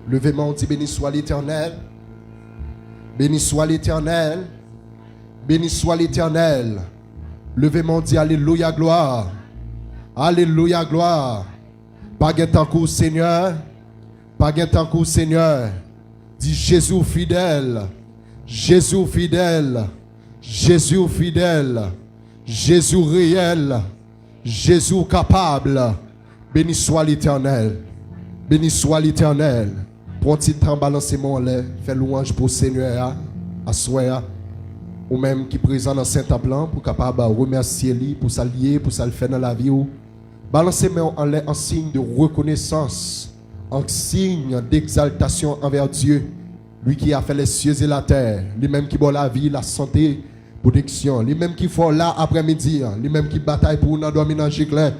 Levez-moi, on dit béni soit l'Éternel. Béni soit l'Éternel. Béni soit l'Éternel. Levez-moi, on dit alléluia, gloire. Alléluia, gloire. Pas gain tant coup, Seigneur. Pas gain tant coup, Seigneur. Dis Jésus fidèle. Jésus fidèle. Jésus fidèle. Jésus réel. Jésus capable. Béni soit l'Éternel. Béni soit l'Éternel. Pour un petit temps, balancez mon lait. Fais louange pour le Seigneur. À soi. Ou même qui est présent dans Saint-Temple pour capable remercier lui pour s'allier, pour ça le faire dans la vie. Balancez-moi en l'air en signe de reconnaissance, en signe d'exaltation envers Dieu, lui qui a fait les cieux et la terre, lui-même qui bat la vie, la santé, protection, lui-même qui fait là après-midi, lui-même qui bataille pour nous dormir dans le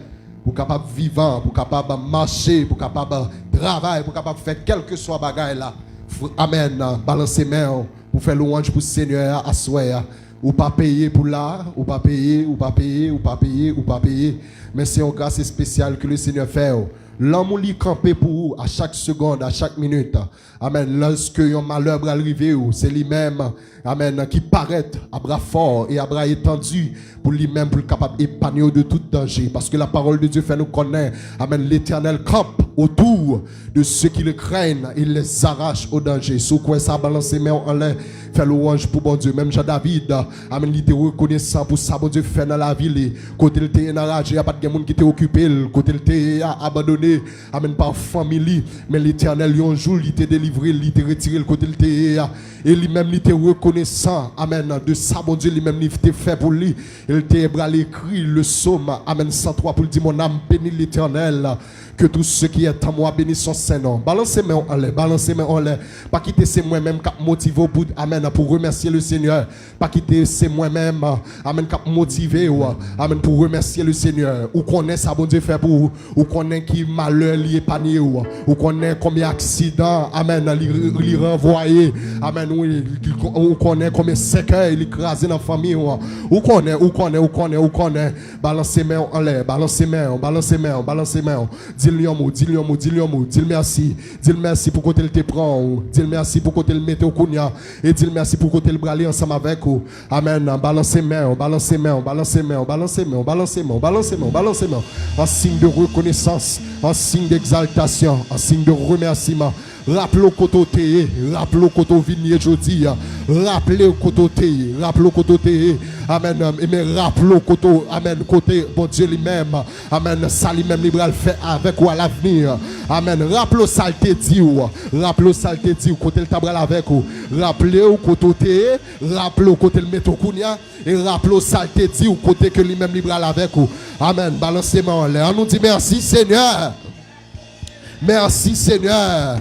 pour capable vivant, pour capable marcher, pour capable travailler, pour capable faire quel que soit bagaille là. Amen. Balancez-moi pour faire louange pour le Seigneur à soi. Ou pas payer pour là, ou pas payer, ou pas payer, ou pas payer, ou pas payer. Mais c'est une grâce spéciale que le Seigneur fait. L'homme lui campé pour vous à chaque seconde, à chaque minute. Amen. Lorsque un malheur va arriver, c'est lui-même, amen, qui paraît à bras fort et à bras étendus pour lui-même, pour le capable d'épargner de tout danger. Parce que la parole de Dieu fait nous connaître. Amen. L'Éternel campe autour de ceux qui le craignent. Il les arrache au danger. Sous quoi ça balance ses mains en l'air, fait louange pour bon Dieu. Même Jean-David, amen, il était reconnaissant pour ça, bon Dieu, fait dans la ville. Côté il était enragé, il n'y a pas de monde qui était occupé. Côté il était abandonné. Amen, par famille, mais l'Éternel, un jour, il était délivré, il était retiré le côté, il était, et lui-même, il était reconnaissant, amen, de ça, bon Dieu, lui-même, il était fait pour lui, il était écrit le psaume, amen, 103, pour dire, mon âme bénit l'Éternel, que tout ce qui est en moi bénisse son Saint-Nom. Balancez-moi en l'air, balancez-moi en l'air, pas quitter c'est moi-même qui motivé pour, amen, pour remercier le Seigneur, pas quitter c'est moi-même, amen, qui motivé, amen, pour remercier le Seigneur, ou connaît ça, bon Dieu, fait pour vous, ou connaît qui malheur lié épargné ou connaît combien d'accidents, amen, li renvoyé, amen, ou connaît combien de séquelles il écrasé dans la famille ou connaît, balancez-moi en l'air, balancez-moi, dis-le un mot, dis-le merci, dis-le merci pour côté il te prend, dis-le merci pour côté il mette au cognac, et dis-le merci pour côté il braler ensemble avec vous, amen, balancez-moi, en signe de reconnaissance, en signe d'exaltation, en signe de remerciement. Rappelez-le côté, rappelez-le côté vigné jeudi, rappelez-le côté, amen, mais rappelez-le côté, amen, côté, bon Dieu lui-même, amen, ça lui-même, il va le faire avec ou à l'avenir, amen, rappelez-le saleté dit, côté le tabral avec vous, rappelez-le côté, rappelez-le côté le métocounia, et rappelez-le saleté dit, côté que lui-même, il va avec vous, amen, balancez-moi en l'air, on nous dit merci Seigneur, merci Seigneur.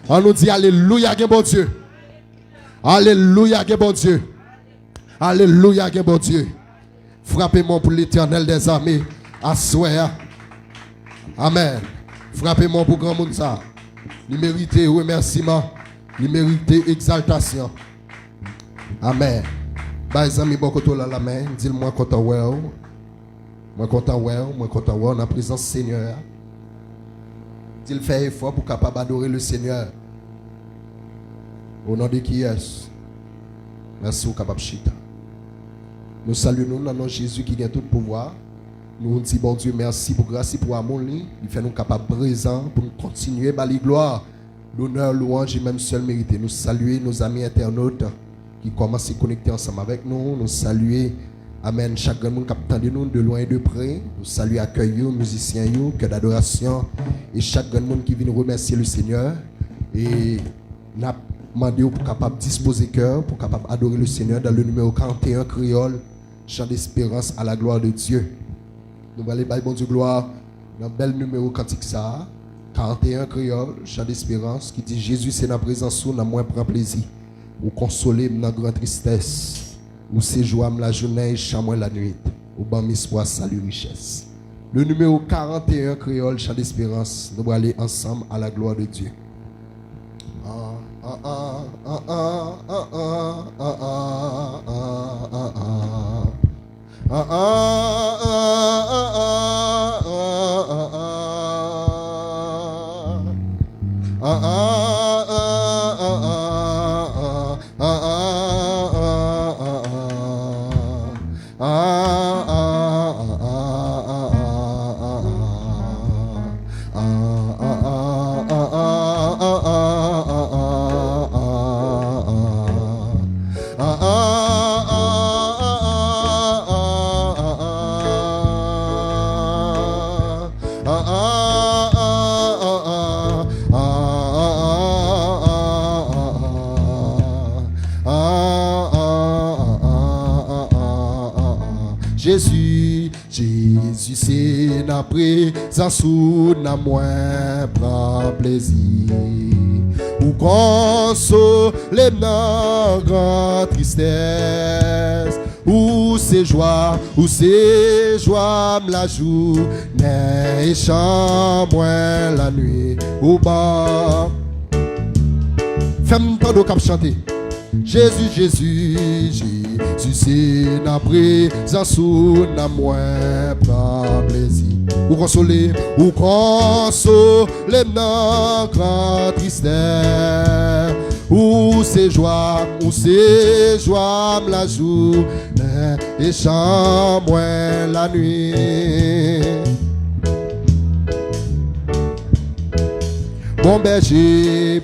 On nous dit alléluia, bon Dieu. Alléluia, bon Dieu. Alléluia, bon Dieu. Frappez-moi pour l'Éternel des armées. Assoya. Amen. Frappez-moi pour grand monde ça. Il mérite remerciement. Il mérite exaltation. Amen. Bah, les amis, bon côté là la main. Dis-moi content well. Moi content well. On a présence Seigneur. Il fait effort pour capable adorer le Seigneur. Au nom de qui est. Merci au capable chita. Nous saluons dans nom Jésus qui a tout pouvoir. Nous disons bon Dieu merci pour grâce et pour amour. Il fait nous capables présents pour continuer à la gloire, l'honneur, louange et même seul mérité. Nous saluons nos amis internautes qui commencent à se connecter ensemble avec nous. Nous saluons amen. Chaque monde qui attend nous de loin et de près. Nous saluons accueillons musiciens, cœur d'adoration et chaque monde qui vient remercier le Seigneur. Et nous avons demandé pour capable disposer cœur, pour capable adorer le Seigneur dans le numéro 41 créole, chant d'espérance à la gloire de Dieu. Nous allons aller bon Dieu gloire dans le bel numéro cantique ça, 41 créole, chant d'espérance qui dit Jésus c'est dans la présence dans moi prend plaisir, ou consoler dans grande tristesse. Ou séjour la journée, chambre la nuit. Ou ban espoir, salut, richesse. Le numéro 41 créole, chant d'espérance. Nous allons aller ensemble à la gloire de Dieu. présence ou n'a moins prend plaisir. Ou consoler dans grande tristesse. Ou c'est joie la journée et chambre la nuit. Ou bas. Femme tando cap chanter. Jésus, Jésus, Jésus, c'est la présence ou n'a moins pas plaisir. Ou consoler dans grande tristesse. Ou c'est joie la journée et chambre la nuit. Bon berger,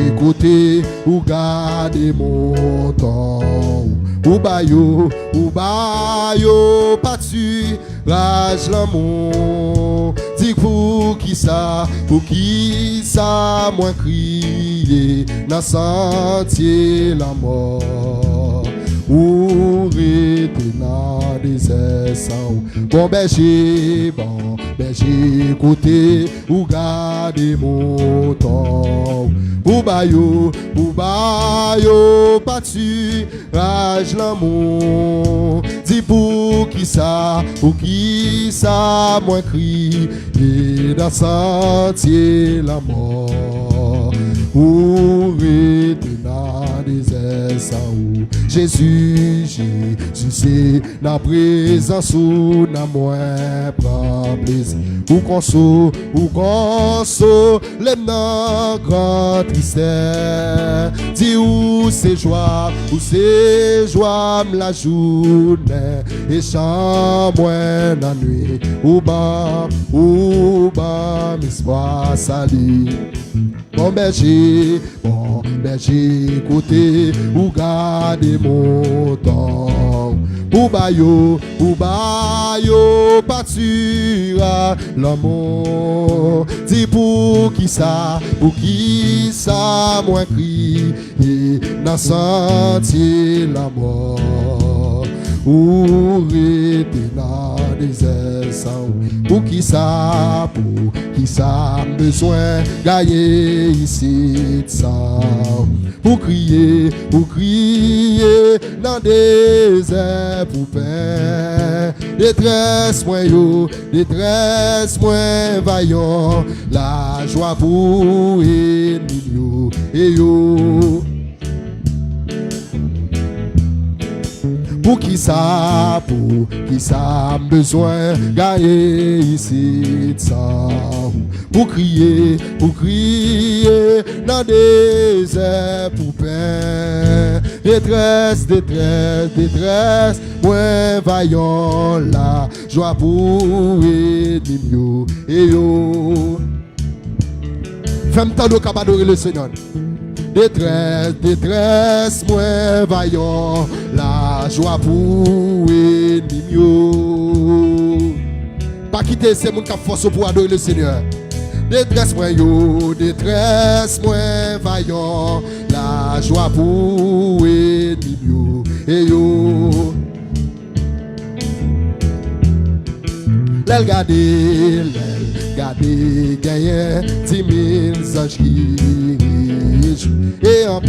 écoutez, ou gardez mon temps. Ou bayo, pas tu, rage l'amour. Dis pour qui ça, moi crier, dans sentier la mort. Ou rete dans des essais. Bon berger, écoutez, ou gardez mon temps. Ou bayo, pas tu, rage l'amour. Dis pour qui ça, moi crie, et dans sentier la mort. Ou rete dans des essais. Jésus, c'est la présence ou n'a moins pas plaisir. Ou console les dans grande tristesse. Dis où c'est joie la journée et chambre la nuit. Ou bas, m'espoir sali. Bon berger, écoutez, ou gardez mon temps. Ou bayo, pas tu l'amour. Dis pour qui ça, moi crie, et n'a senti la mort. Ou rete dans des essais. Pour qui ça, besoin gagner ici de ça. Pour crier dans des airs pour paix. Détresse moins vaillant, la joie pour ennemi et yo. Pour qui ça besoin gagner ici de ça. Pour crier dans des airs pour paix. Détresse, moins vaillant, la joie pour ennemi et yo. Femme tando cap adorer le Seigneur. Détresse, moins vaillant, la joie pour ennemi. Pas quitter ces gens qui ont force pour adorer le Seigneur. Détresse, moins vaillant, la joie pour ennemi. Et yo. L'elle garder, gagner 10 000 anges qui et en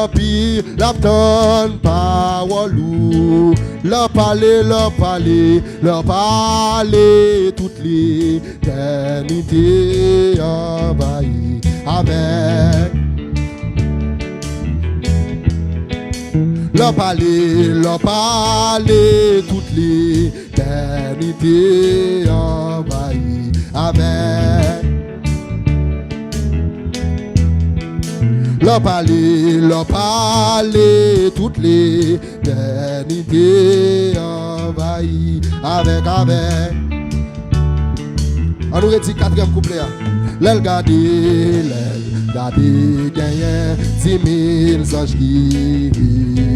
pire, la tonne parole ou leur parler, toute l'éternité envahie avec. Leur parler, toute l'éternité envahie avec. Leur parler, toute l'éternité envahie avec. On nous dit 4e couplet. L'aile garder, gagner 10 000 anges qui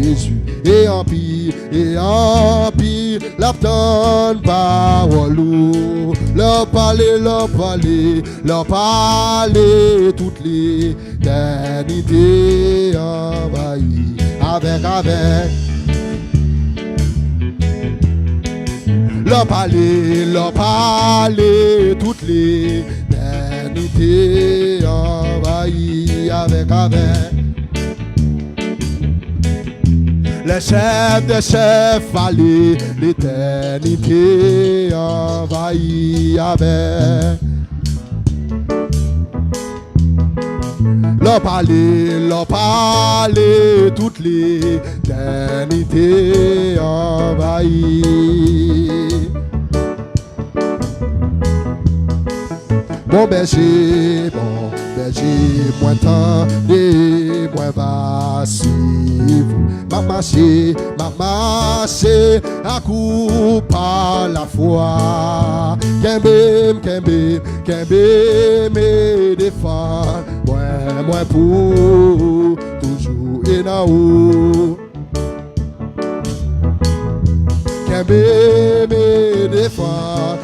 Jésus. Et en pire, la tonne parole ou leur parler, toute l'éternité envahie avec. Leur parler, toute l'éternité envahie avec. Les chefs des chefs, allez, l'éternité envahie avec. Leur parler, toute l'éternité envahie. Bon berger, moins tendez, moins va suivre. Ma marché, à coup par la foi. Kembe, me défend. Moi pour toujours et na ou. Kembe me défend.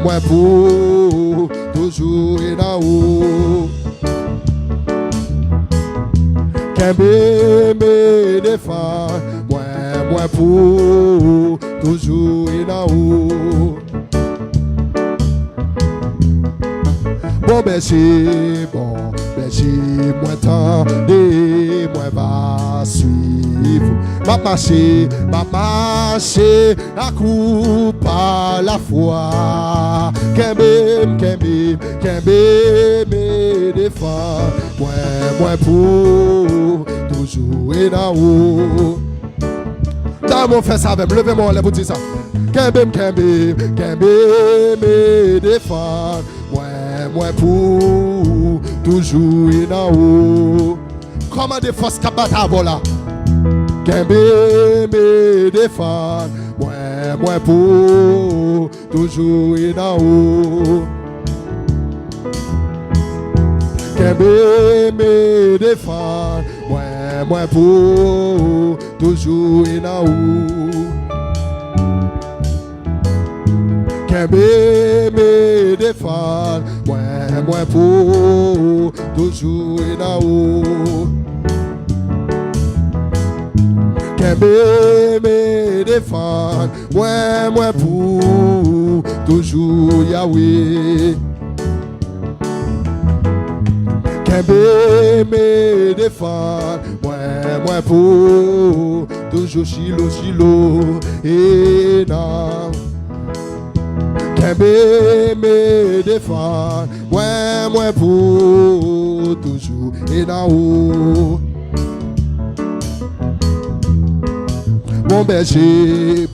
Moi pour toujours et na ou. Kembe me défend. Moi pour toujours et na ou. Bon berger, moins tendez, moins va suivre. Ma marché, à coup par la foi. Kembe, me défend. Moi pour toujours et na ou. Dans mon fait ça avec, levez-moi les boutons ça. Kembe, me défend. Moi pour toujours et na ou. Comment des forces capables là? Kembe me défend. Moi pour toujours et na ou. Kembe me défend. Moi pour toujours et na ou. Kembe me défend. Moi pour toujours et na ou. Kembe me défend. Moi pour toujours Yahweh. Kembe me défend. Moi pour toujours Shiloh et na. Kembe me défend. Moi pour toujours et na ou. Bon berger,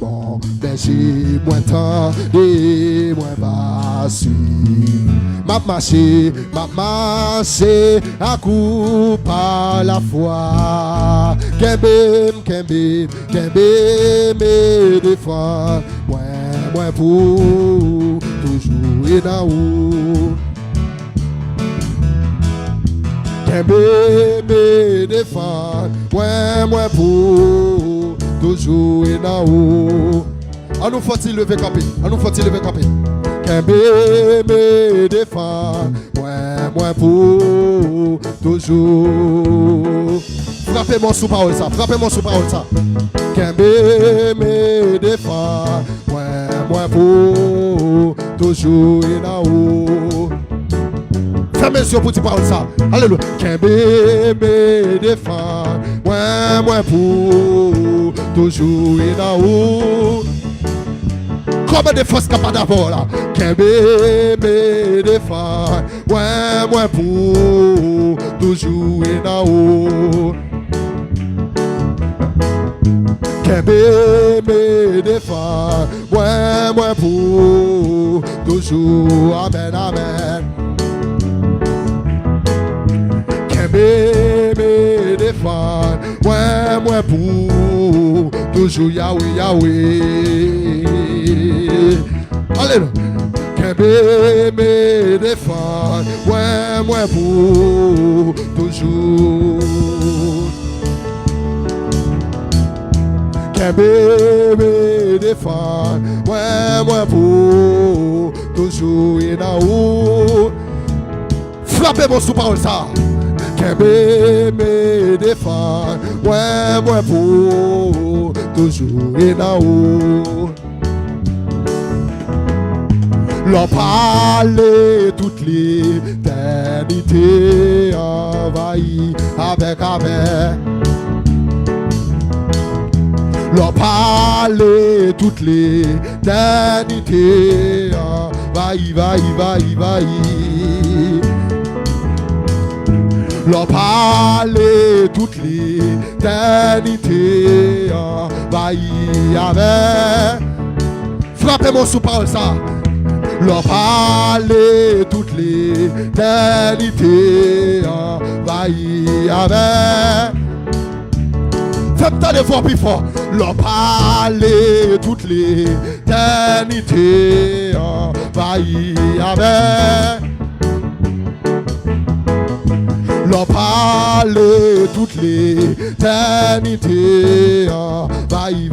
moins tendez, moins va suivre. Ma marché, à coup par la foi. Kembe me défend. Moi pour toujours et na ou. Kembe me défend. Moi pour toujours et na ou. À nous faut-il lever camper. Kembe me défend. Moi pour toujours. Frappez-moi sous parole ça. Kembe me défend. Moi pour toujours et na ou. Fermez les yeux pour dire parole ça. Alléluia. Kembe me défend. Moi pour toujours et na ou. Comme des forces capables d'abord là. Kembe me défend. Moi pour toujours et na ou. Kembe me défend. Moi pour toujours. Amen. Kembe me défend. Moi pour toujours Yahweh. Alléluia. Kembe me défend. Moi pour toujours. Kembe me défend. Moi pour toujours et na ou. Frappez-moi sous parole ça. Kembe me défend. Moi pour toujours et na ou. L'on parle toute l'éternité envahie avec. L'on parle toute l'éternité envahie. L'on parle toute l'éternité envahie avec. Frappez-moi sous parole ça. L'on parle toute l'éternité envahie avec. Faites tant d'efforts plus fort. L'on parle toute l'éternité envahie avec. L'on parle toute l'éternité envahie.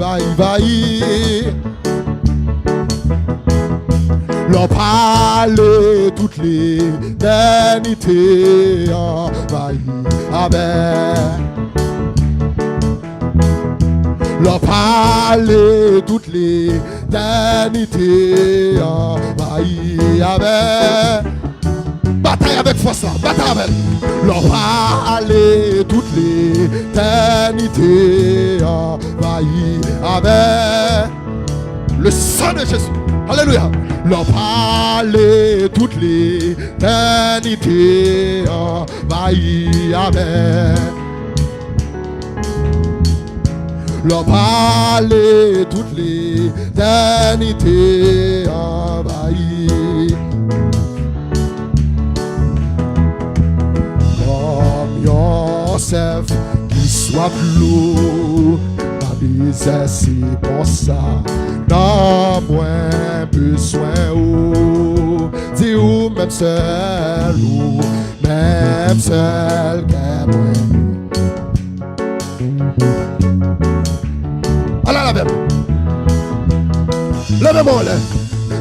L'on parle toute l'éternité envahie avec. L'on parle toute l'éternité envahie avec. Bataille avec force là, bataille avec. L'on parle toute l'éternité envahie avec. Le sang de Jésus. Alléluia. L'on parle toute l'éternité envahie avec. L'on parle toute l'éternité envahie. Comme Yosef qui soit flou, la misère c'est pour ça. Non, moins besoin ou dis ou même seul ou même seul qu'est moi. Allez la même. Levez-moi là.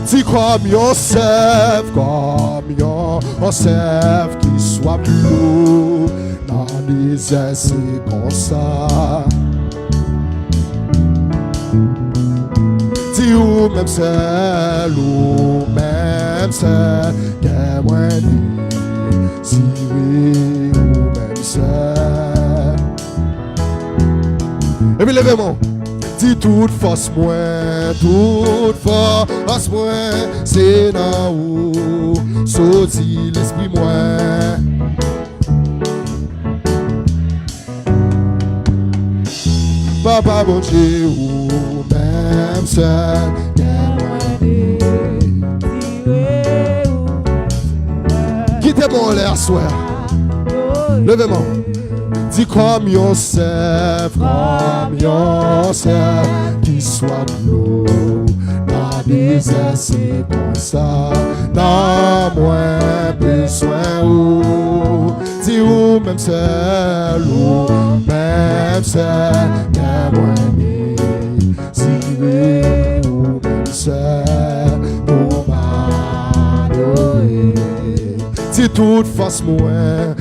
Dis comme Yosef qui soit plus haut. Dans les essais comme ça. Dis ou même seul qu'est moi si oui ou même seul. Et puis levez-moi. Dis toute force moins, c'est dans où sorti l'esprit moins. Papa bon Dieu ou même seul, quittez-moi l'air soir. Levez-moi. Dis comme Yosef qui soit l'eau. Dans des essais comme ça, dans moins besoin ou. Dis ou même seul qu'est moi si oui ou même seul pour m'adorer. Si toute force moins,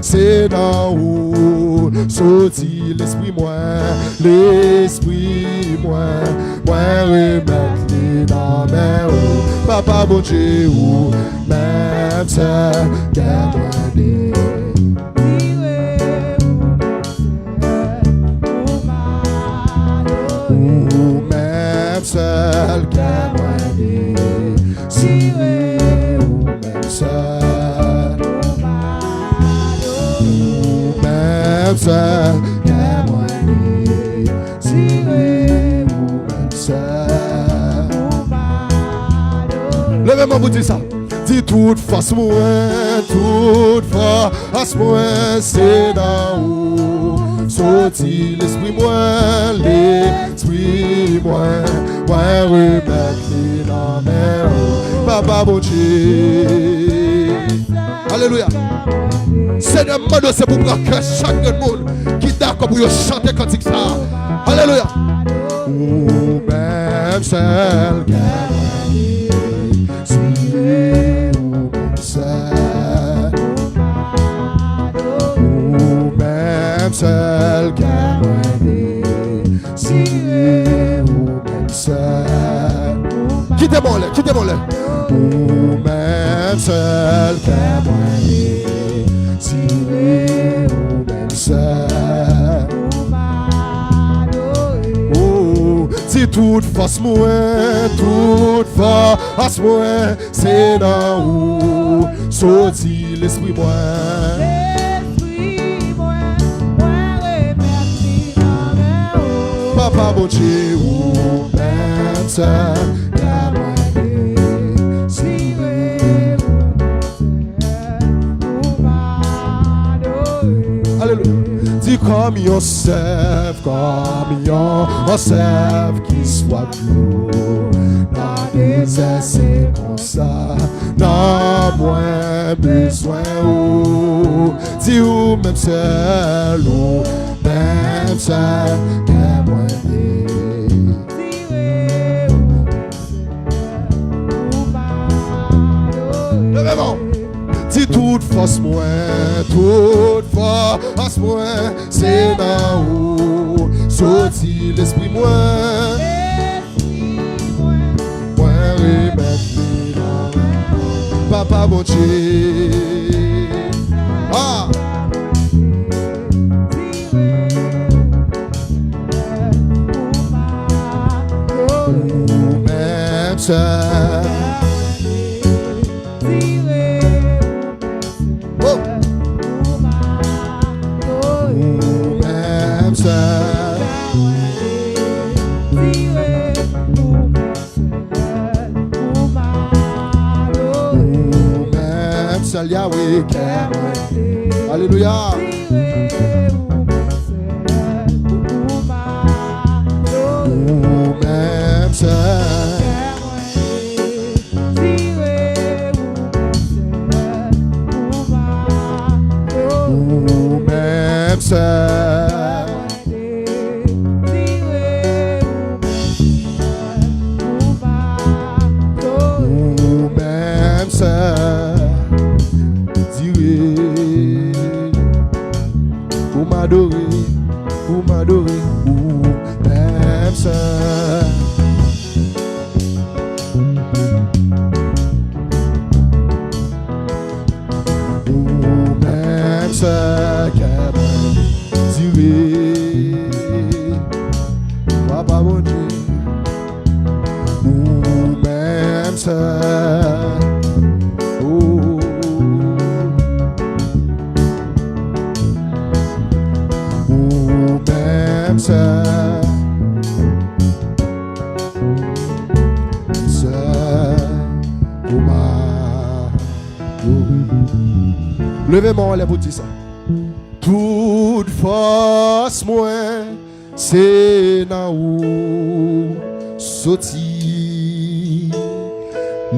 c'est dans où sorti l'esprit moins, remettre les dans mes roues. Papa mon Dieu ou même seul qu'est moi dit. Ou même seul qu'est moi dit. Si ou même seul, même seul, qu'est moi dit. Si ou même seul. Levez-moi pour dire ça. Dis toute force moins, c'est dans où sorti l'esprit moins, remettre les dans mes roues. Papa mon Dieu. Alléluia. Seigneur, c'est pour que chaque monde qui est d'accord pour chanter cantique ça. Alléluia. Ou même seul si ou même seul. Ou même seul si ou même seul. Quittez-moi là. Ou même seul qu'à moi désiré, ou même seul. Oh, si toute force moi, c'est dans où sorti l'esprit moi. Papa bon Dieu, ou même seul qu'à moi désiré. Alléluia. Dis comme yon sève qui soit flou. Dans des essais comme ça, dans moins besoin ou. Dis ou même seul ou même seul qu'à moi Levez-moi. Si toute force moins, c'est dans où sorti l'esprit moins. Moins remettre Papa bon Dieu. Ah! Ou même ça. Yahweh, alléluia. Ou même ça. Pour m'adorer, ou même ça. Ou même ça, qu'à moi tirer. Papa mon Dieu, ou même ça. Levez-moi les boutis ça. Toute force moi, c'est dans où sorti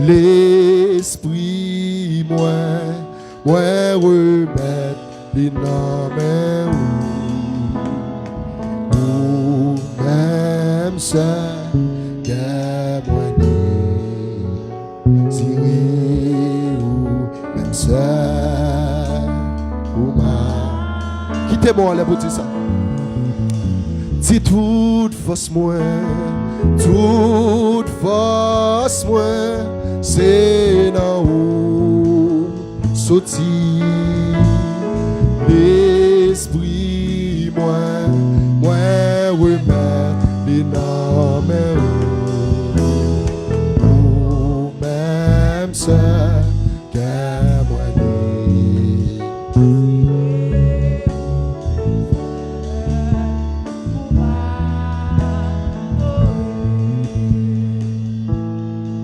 l'esprit moi remettre les noms ou même ça qu'à moi tirer ou même ça. Quittez-moi les boutis ça. Si toute force moi, c'est dans où sorti l'esprit moi remettre les noms ou même ça qu'à moi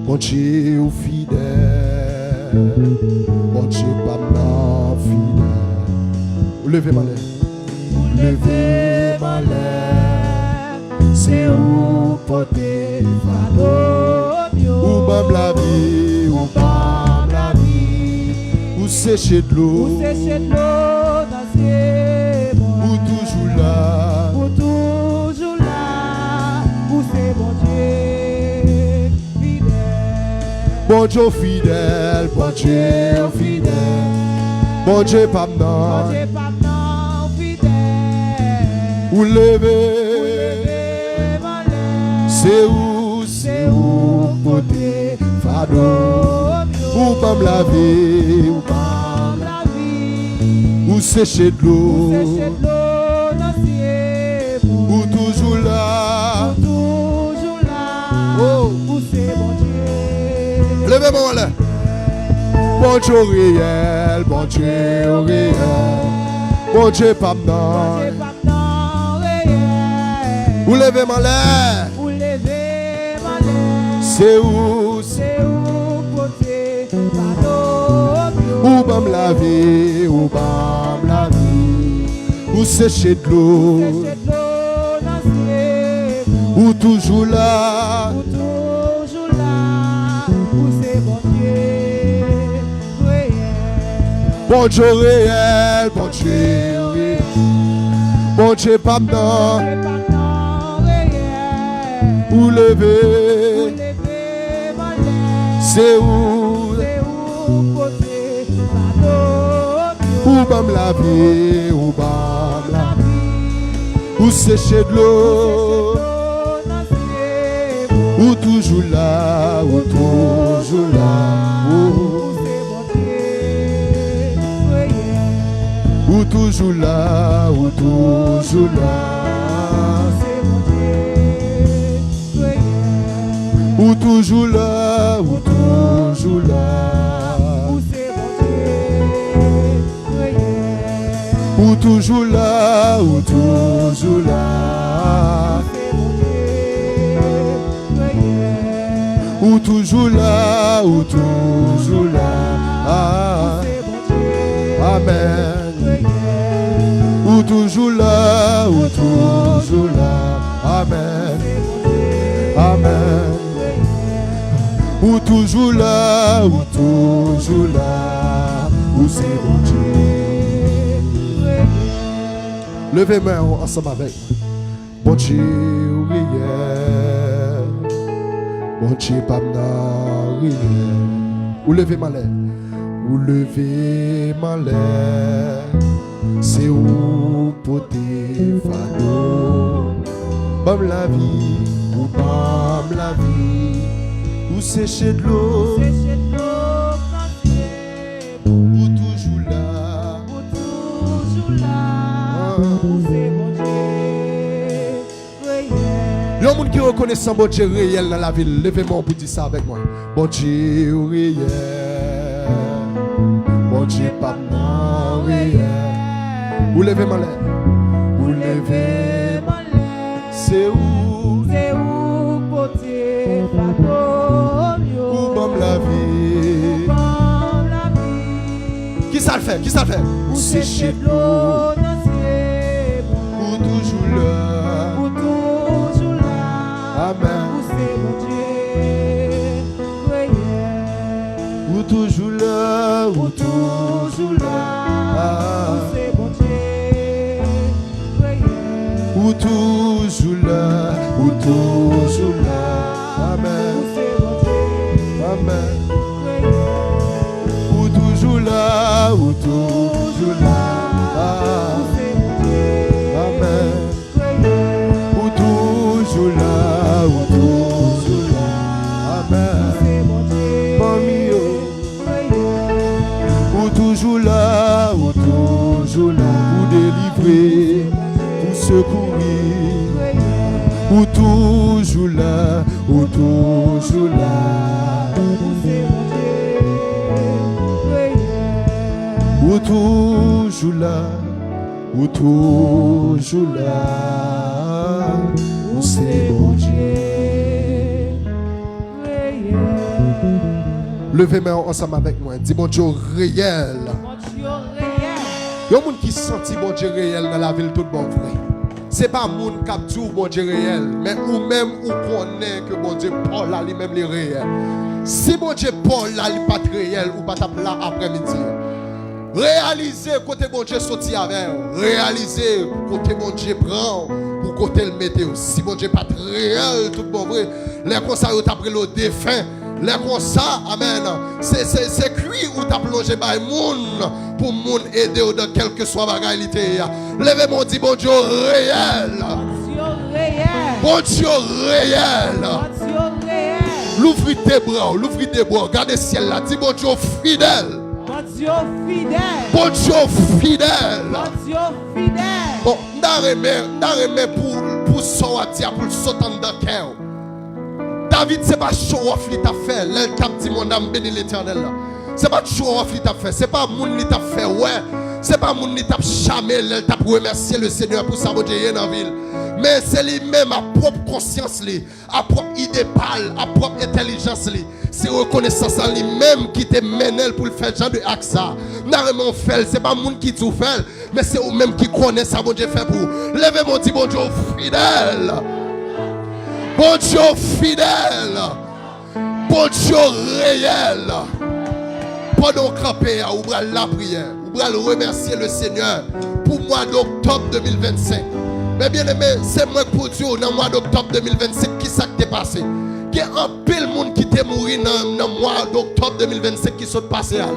Bon Dieu ou fidèle, bon Dieu pas non fidèle. Levez ma lèvre, c'est où porter fardeau, ou bam la vie, ou sécher de l'eau, dans ces ou toujours là, ou c'est bon Dieu. Bon Dieu fidèle, bon Dieu fidèle, bon Dieu pas non fidèle. Ou lever, c'est où côté fardeau. Ou bam la vie, ou sécher de l'eau. Ou toujours là. Oh. Levez-moi là. Bon Dieu réel, bon Dieu réel. Bon Dieu pas maintenant. Ou levez-moi là. C'est où côté ou bam la vie, ou bam la vie, ou sécher de l'eau, ou toujours là, ou c'est bon Dieu réel, bon Dieu réel, bon Dieu réel, bon Dieu pas maintenant, ou lever, c'est où côté ou bam la vie, ou bam la vie, ou sécher de l'eau, ou toujours là, ou toujours là, ou toujours là, ou toujours là. Ou toujours là, ou toujours là. Ou toujours là, ou toujours là. Ou toujours là, ou toujours là. Amen. Ou toujours là, ou toujours là. Amen. Amen. Ou toujours là, ou toujours là, ou c'est bon Dieu. Levez main ensemble avec bon Dieu réel, bon Dieu pas réel. Ou levez ma lèvre, ou levez ma lèvre, c'est où poter fado, bam la vie, ou bam la vie. Ou sécher de l'eau, ou toujours là, il y a un monde qui reconnaît son bon Dieu réel dans la ville. Levez-moi pour dire ça avec moi. Bon Dieu réel, bon Dieu pas réel. Vous levez ma lèvre, vous levez ma lèvre. C'est où côté ou bam la vie. Qui ça le fait? Qui ça le fait? Ou sécher de l'eau, ou toujours là, ou toujours là. Amen. Ou toujours là, ou toujours là. Ou toujours là, ou toujours là. Amen. Amen. Ou toujours là, ou toujours là. Amen. Ou toujours là, ou toujours là. Amen. Mami, ou toujours là, ou toujours là. Pour délivrer, pour secourir. Ou toujours là, ou toujours là. Ou toujours là, ou toujours là. Ou c'est bon Dieu. Levez main ensemble avec moi. Dis bon Dieu réel. Il y a un monde qui sentit bon Dieu réel dans la ville tout bon vrai. C'est pas moun qui dit bon Dieu réel, mais ou même ou connaît que bon Dieu Paul là lui-même les réel. Si bon Dieu Paul là il pas réel ou pas là après-midi. Réaliser côté bon Dieu sorti avec, réaliser côté bon Dieu prend pour côté le météo. Si bon Dieu pas réel tout bon vrai, les comme ça vous après le défunt. Les comme ça, amen. C'est cuit ou t'as plongé par moun pour moun aider ou dans quelque soit bagalité. Levez mon dit bon Dieu réel. Bon Dieu réel. L'ouvrir tes bras, l'ouvrir tes bras. Regardez le ciel là. Dis bon Dieu fidèle. Bon Dieu fidèle. Bon Dieu fidèle. Bon Dieu fidèle. Bon, n'arrêtez pour sortir, pour le sauter dans le cœur. David, c'est pas show off qui t'a fait. L'elle t'a dit mon âme béni l'Éternel là. C'est pas show off qui t'a fait. C'est pas moun qui t'a fait. Ouais. C'est pas moun qui t'a chamé. Elle t'a pour remercier le Seigneur pour sa beauté dans la ville. Mais c'est lui-même à propre conscience, à propre idée pâle, à propre intelligence. C'est reconnaissance en lui-même qui te mène pour le faire genre de AXA. N'arrêtons fait, c'est pas moun qui tout fait, mais c'est eux-mêmes qui connaissent ça, bon Dieu fait pour. Levez mon dit bon Dieu fidèle. Bon Dieu fidèle. Bon Dieu réel. Pendant camper, ou bral la prière, ou bral remercier le Seigneur pour mois d'octobre 2025. Mais bien aimé, c'est moi pour Dieu dans le mois d'octobre 2025 qui s'est passé. Il y a un pile monde qui est mort dans le mois d'octobre 2025 qui s'est passé là.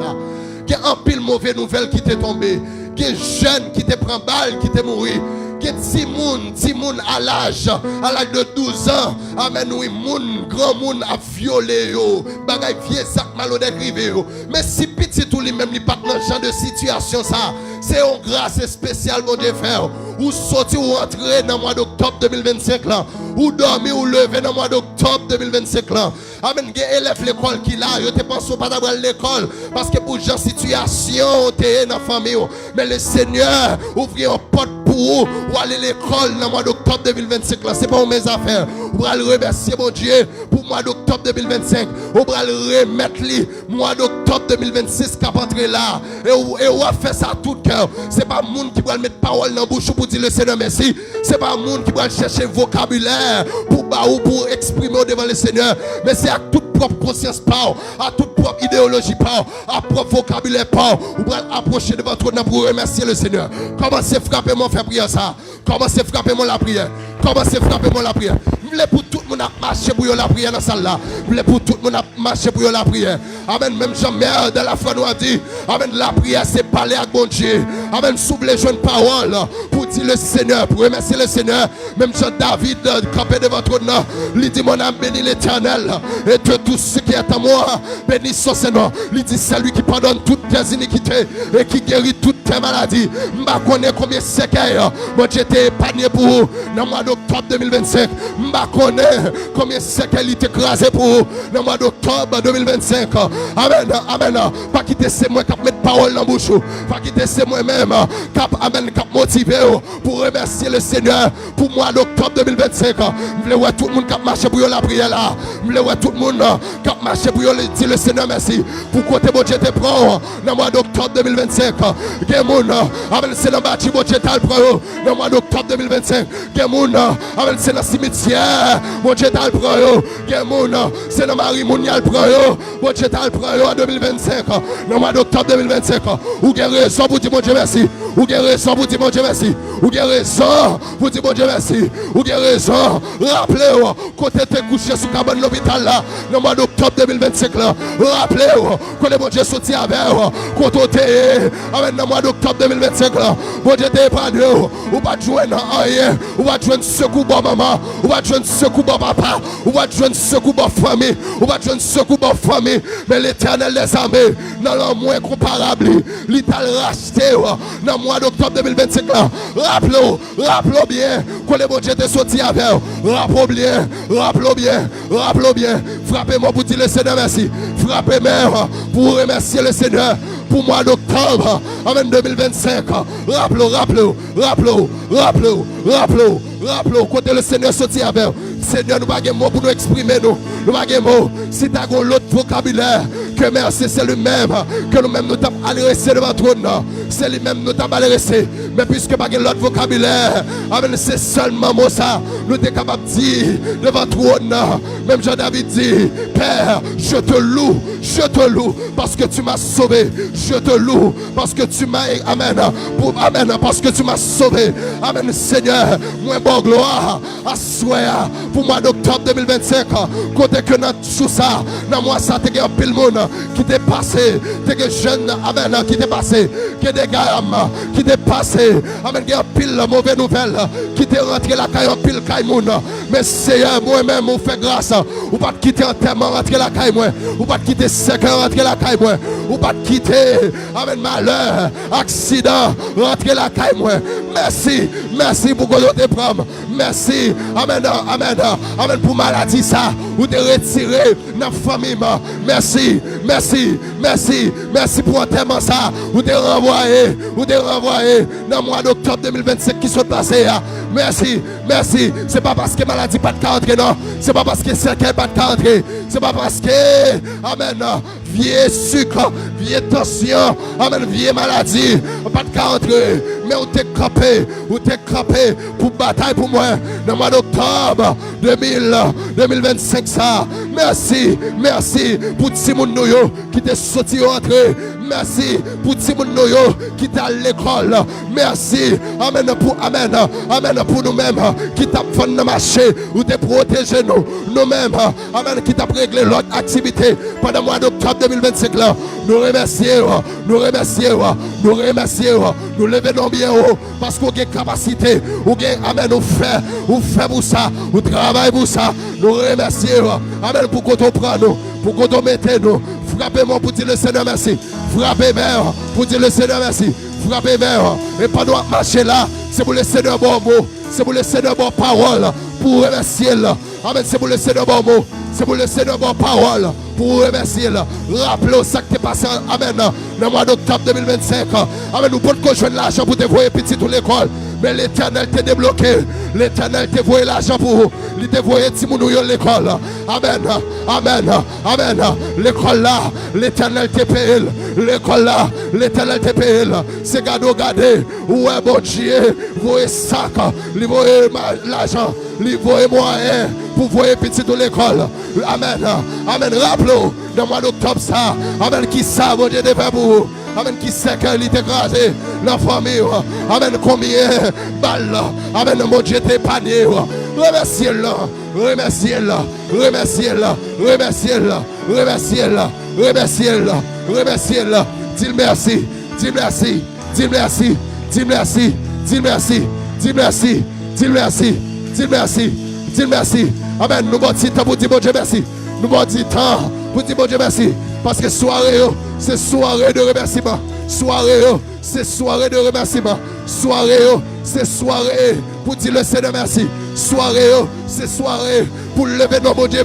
Il y a un pile mauvaise nouvelle qui est tombé. Il y a un jeune qui te prend balle, qui est mort. Il y a petit monde à l'âge de 12 ans. Amen, oui, moun, grand monde a violé yo. Bagay vieux sac malhonnête rivé yo. Mais si petit tout lui même il pas dans ce genre de situation ça, c'est une grâce spéciale mon Dieu frère. Ou sortir ou entrer dans le mois d'octobre 2025 là. Ou dormir ou lever dans le mois d'octobre 2025 là. Amen, il y a élève l'école qui là, yo te pense pas d'avoir l'école parce que pour gens situation t'es dans la famille. Mais le Seigneur ouvre une porte pour vous ou aller à l'école dans le mois d'octobre 2025 là, c'est pas mes affaires. Ou va le remercier mon Dieu pour le mois d'octobre 2025. Ou va le remettre le mois d'octobre 2026 qui va entrer là. Et on va faire ça tout cœur. C'est pas monde qui va mettre parole dans la bouche pour dire le Seigneur merci. C'est pas monde qui va chercher vocabulaire pour exprimer devant le Seigneur. Mais c'est à toute propre conscience pas, à toute propre idéologie pas, à propre vocabulaire pas. Ou va approcher devant toi pour remercier le Seigneur. Commencez à frapper mon faire prière ça. Commencez à frapper mon la prière. Commencez à frapper mon la prière. Voulez pour tout le monde marcher pour la prière dans la salle là. Voulez pour tout le monde marcher pour la prière. Amen. Même Jean-Mère de la foi nous a dit. Amen. La prière c'est parler avec bon Dieu. Amen. S'ouvre les jeunes paroles pour dire le Seigneur, pour remercier le Seigneur. Même Jean-David campé devant votre nom. Il dit mon âme bénit l'Éternel. Et que tout ce qui est à moi bénisse son Seigneur. Il dit c'est lui qui pardonne toutes tes iniquités et qui guérit toutes tes maladies. Je connais combien de séquelles. Moi j'étais épargné pour vous dans le mois d'octobre 2025. Je connais combien de séquelles il écrasé pour vous dans le mois d'octobre 2025. Amen. Amen. Pas quitter c'est moi qui mettre parole dans la bouche. Pas quitter c'est moi-même qui motivé pour remercier le Seigneur pour le mois d'octobre 2025. Je veux voir tout le monde qui marche pour la prière là. Je veux voir tout le monde qui marche pour dire le Seigneur merci. Pour côté bon Dieu te prend dans le mois d'octobre 2025. Il y a des gens c'est dans le bâti bon Dieu te prend dans le mois d'octobre 2025. Il y a des gens c'est dans le cimetière bon Dieu te prend. Il y a des gens c'est dans Marie Mounial prend bon Dieu te prend en 2025. Dans le mois d'octobre 2025. Ou il raison pour dire bon Dieu merci. Ou il raison pour dire bon Dieu merci. Ou il raison pour dire bon Dieu merci. Ou il raison. Rappelez-vous, quand tu es couché sous cabane de l'hôpital là, dans le mois d'octobre 2025 là, rappelez-vous, quand le bon Dieu sorti avec vous, quand tu es dans le mois d'octobre 2025 là, bon Dieu t'es épargné, ou pas jouer dans rien, ou pas jouer un secours pour maman, ou pas jouer un secours pour papa, ou pas jouer un secours pour famille, ou pas jouer un secours pour famille, mais l'Éternel des armées, dans le mois incomparable, il t'a racheté dans le mois d'octobre 2025 là, rappelez-vous bien, quand le bon Dieu t'es sorti avec vous, rappelez-vous bien, frappez-moi pour dire le Seigneur merci, frappez-moi pour remercier le Seigneur pour le mois d'octobre, amen 2025, rappelez-vous, quand le Seigneur sorti avec vous, Seigneur nous n'avons pas de mots pour nous exprimer, nous n'avons pas de mots, si tu as l'autre vocabulaire, que merci c'est lui-même, que nous-mêmes nous t'avons adressé devant toi, c'est lui-même nous t'avons adressé, mais puisque pas l'autre vocabulaire, amen, c'est seulement moi ça, nous sommes capables de dire devant toi, même Jean-David dit, Père, je te loue, parce que tu m'as sauvé, je te loue, parce que tu m'as, amen, parce que tu m'as sauvé, amen, Seigneur, moi bon gloire, à soi, pour moi d'octobre 2025, côté que dans tout ça, dans moi ça, tu as un pile monde qui t'est passé, tu as des jeunes, amen, qui t'est passé, qui des gars qui t'est passé, amen, il y a un pile mauvaise nouvelle qui t'est rentré la caille en pile caille moun. Mais Seigneur, moi-même, on fait grâce. Ou pas te quitter en terme rentrer la caille moi. Ou pas te quitter sec rentrer la caille moi. Ou pas te quitter, amen, malheur, accident, rentrer la caille moi. Merci, merci pour que vous te prendre. Merci, amen, amen, amen pour maladie ça. Ou te retirer dans la famille. Merci, merci, merci, merci pour enterrement ça. Ou te renvoyer dans le mois d'octobre 2025 qui sont passés. Merci, merci. C'est pas parce que maladie pas de rentrer, non. C'est pas parce que cercueil pas de rentrer. C'est pas parce que, amen, vieille sucre, vieille tension, amen, vieille maladie, pas de rentrer. Mais on t'est crampé pour bataille pour moi dans le mois d'octobre 2025 ça. Merci, merci pour Timon Noyo qui t'est sorti rentré. Merci pour Timon Noyo qui t'a à l'école. Merci, amen pour nous-mêmes qui t'a fait de marcher ou t'es protégé nous-mêmes. Amen qui t'a réglé l'autre activité pendant le mois d'octobre 2025 là. Nous remercions, nous levons bien haut parce qu'on a une capacité, ou amen, ou fait pour ça, ou travaille pour ça. Nous remercions, amen, pour qu'on prenne nous, pour qu'on mette nous. Frappez-moi pour dire le Seigneur merci. Frappez vers pour dire le Seigneur merci. Frappez vers et pas nous marcher là. C'est pour le Seigneur bon mot. C'est pour le Seigneur bon parole. Pour remercier là. Amen. C'est pour le Seigneur bon mot. C'est pour le Seigneur bon parole. Pour remercier là. Rappelez ça qui est passé. Amen. Dans le mois d'octobre 2025. Amen. Nous pouvons conjoindre l'argent pour te voir petit tout l'école. Mais l'Éternel t'a débloqué. L'Éternel t'a voyé l'argent pour vous. Il t'a voyé Timounouyo l'école. Amen. Amen. Amen. L'école là, l'Éternel t'a payé. L'école là, l'Éternel t'a payé. C'est gardé. Ouais, bon Dieu. Voyez sac. Il voyez l'argent. Il voyez moyen pour voir petit de l'école. Amen. Amen. Rappelez-vous, dans le mois d'octobre, ça. Amen. Qui ça, bon Dieu, de faire pour vous. Amen. Qui sait qu'il est écrasé la famille. Amen. Combien balles. Amen. Mon Dieu, t'es panier. Remerciez-le. Remerciez-le. Remerciez-le. Remerciez-le. Remerciez-le. Remerciez-le. Remerciez-le. Dis merci. Dis merci. Dis merci. Dis merci. Dis merci. Dis merci. Dis merci. Dis merci. Dis merci. Amen. Nous avons dit temps pour dire bon Dieu merci. Nous avons dit temps pour dire bon Dieu merci. Parce que soirée, c'est soirée de remerciement. Soirée, c'est soirée de remerciement. Soirée, c'est soirée pour dire le Seigneur merci. Soirée, c'est soirée pour lever nos bon Dieu.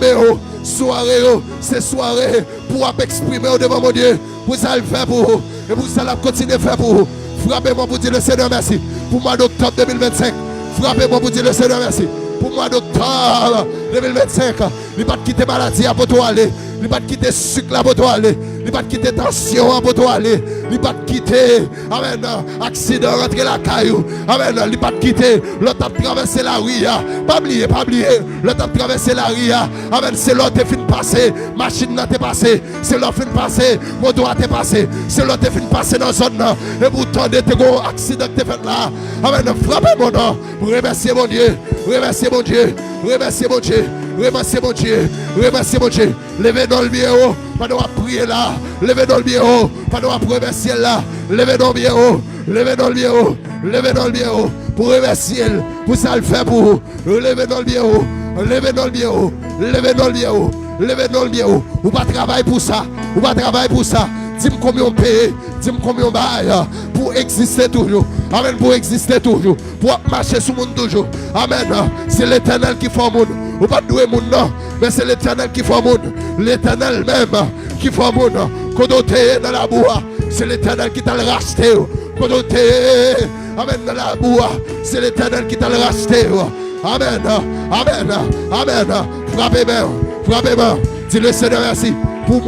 Soirée, c'est soirée pour exprimer devant mon Dieu. Vous allez le faire pour vous. Et vous allez continuer à faire pour vous. Frappez-moi pour dire le Seigneur merci. Pour le mois d'octobre 2025. Frappez-moi pour dire le Seigneur merci. Pour le mois d'octobre 2025. Il ne va pas quitter maladie pour toi aller. Il ne va pas quitter sucre là pour toi aller. Il ne va pas quitter tension pour toi aller. Il ne va pas quitter, amen, accident rentrer la caillou. Amen, il ne va pas quitter l'autre a traversé la rue. Pas oublier. L'autre a traversé la rue. Amen, c'est l'autre qui fin passer. Machine n'a pas passé. C'est l'autre fin passer. Moto a passé. C'est l'autre qui fin passer dans la zone. Et vous tendez tes gros accident que tu fait là. Amen, frappez mon nom. Remerciez mon Dieu. Remerciez mon Dieu. Remerciez mon Dieu. Remerciez mon Dieu. Remerciez mon Dieu. Levez dans le bureau. Pas de prier là. Levez dans le bureau. Pas de remercier là. Levez dans le bureau. Levez dans le bureau. Levez dans le bureau. Pour remercier. Pour ça le faire pour vous. Levez dans le bureau. Levez dans le bureau. Levez dans le bureau. Levez dans le bureau. Ou pas travailler pour ça. Ou pas travailler pour ça. Dis-moi combien on paye. Dis-moi combien on baille. Pour exister toujours. Amen. Pour exister toujours. Pour marcher sur le monde toujours. Amen. C'est l'Éternel qui fait le monde. Ou pas doué monde non. Mais c'est l'Éternel qui fait le monde. L'Éternel même qui fait le monde. Quand on est dans la boue, c'est l'Éternel qui t'a le racheté. Quand on est, amen, dans la boue, c'est l'Éternel qui t'a le racheté. Amen. Amen. Amen. Frappez-moi. Frappez-moi. Dis-le Seigneur merci. Pour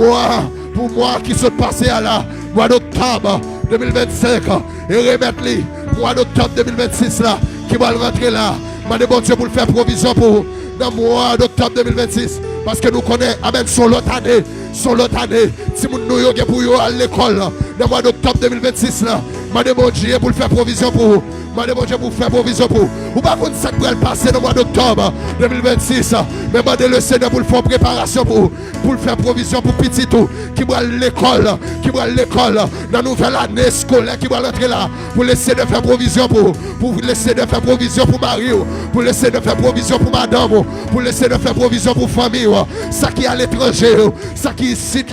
moi qui sont passés à la mois d'octobre 2025 et remettre-les mois d'octobre 2026 là qui va rentrer là. Demandez bon Dieu pour le faire provision pour vous dans le mois d'octobre 2026 parce que nous connaissons amen sur l'autre année si nous nous pour à l'école dans le mois d'octobre 2026 là Demandez mon Dieu pour faire provision pour vous. Demandez mon Dieu pour faire provision pour vous. Ou pas contre ça qui va passer dans le mois d'octobre 2026. Mais demandez le Seigneur pour le faire préparation pour vous. Pour le faire provision pour petit tout. Qui va à l'école. Qui va à l'école. Dans la nouvelle année scolaire qui va rentrer là. Pour laisser de faire provision pour vous. Pour laisser de faire provision pour Marie. Pour laisser de faire provision pour madame. Pour laisser de faire provision pour famille. Ça qui est à l'étranger. Ça qui est ici.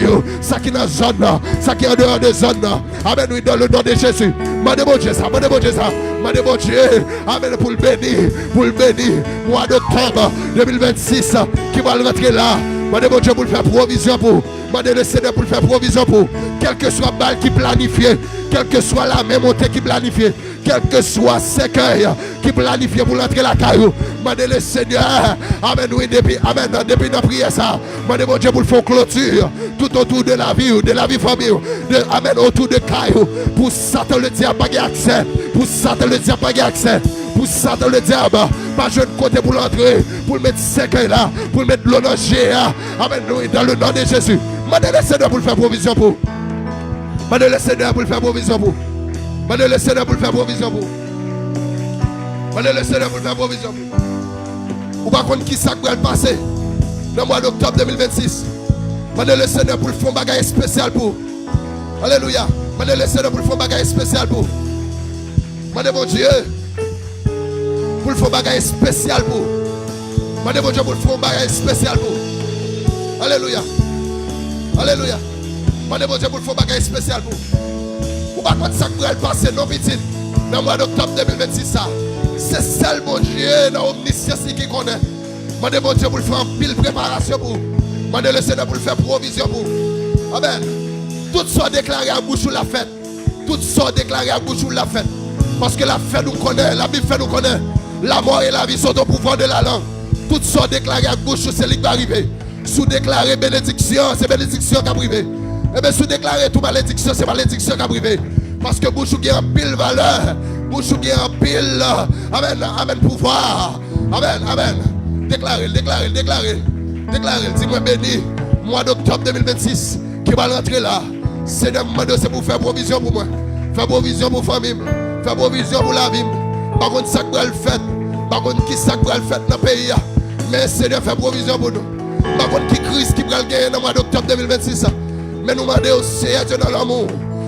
Ça qui est dans la zone. Ça qui est en dehors de zone. Amen. Oui, dans le nom de Jésus. Demandez mon Dieu ça. Demandez mon Dieu ça. Demandez mon Dieu. Amen. Pour le bénir. Pour le bénir. Mois d'octobre 2026. Qui va rentrer là. Demandez mon Dieu pour le faire provision pour. Demandez le Seigneur pour le faire provision pour. Quel que soit balle qui planifie. Quelle que soit la même montée qui planifie. Quel que soit cercueil qui planifie pour l'entrer la caillou. Demandez le Seigneur. Amen. Oui, depuis la prière ça. Demandez mon Dieu pour le faire clôture. Tout autour de la vie famille. Amen. Autour de caillou. Pour Satan le diable pas accès. Pour Satan le diable pas accès. Pour Satan le diable, pas jeune côté pour l'entrer, pour mettre cercueil là, pour mettre l'eau dans le géant. Amen. Dans le nom de Jésus. Demandez le Seigneur pour le faire provision pour. Demandez le Seigneur pour le faire provision pour. Demandez le Seigneur pour le faire provision pour. Demandez le Seigneur pour le faire provision pour. Ou pas contre qui ça va le passer dans le mois d'octobre 2026. Demandez le Seigneur pour le faire un bagage spécial pour. Alléluia. Demandez le Seigneur pour le faire un bagage spécial pour. Demandez mon Dieu. Pour le faire un bagage spécial pour. Demandez mon Dieu pour le faire un bagage spécial pour. Alléluia. Alléluia. Demandez mon Dieu pour le faire un bagage spécial pour. Ou pas quand ça va le passer, non petit. Dans le mois d'octobre 2026, ça. C'est seul mon Dieu dans l'omniscience qui connaît. Demandez mon Dieu pour le faire en pile préparation pour. Demandez le Seigneur pour le faire provision pour. Amen. Toutes sont déclarées à bouche ou la fête. Toutes sont déclarées à bouche ou la fête. Parce que la fête nous connaît, la Bible fait nous connaît. La mort et la vie sont au pouvoir de la langue. Toutes sont déclarées à bouche, c'est ce qui va arriver. Sous déclarer bénédiction, c'est bénédiction qui va arriver. Et bien sous déclarer tout malédiction, c'est malédiction qui va arriver. Parce que bouche qui a en pile valeur, bouche qui a en pile, amen, amen, pouvoir. Amen, amen. Déclarez, déclarez, déclarez. Déclarez, dis-moi béni, mois d'octobre 2026, qui va rentrer là. Seigneur, c'est pour faire provision pour moi. Faire provision pour la famille. Faire provision pour la vie. Par contre, ça va le faire. Par contre, qui ça va le faire dans le pays. Mais Seigneur, fait provision pour nous. Par contre, qui Christ qui va le gagner dans le mois d'octobre 2026. Mais nous demandons au Seigneur Dieu dans l'amour.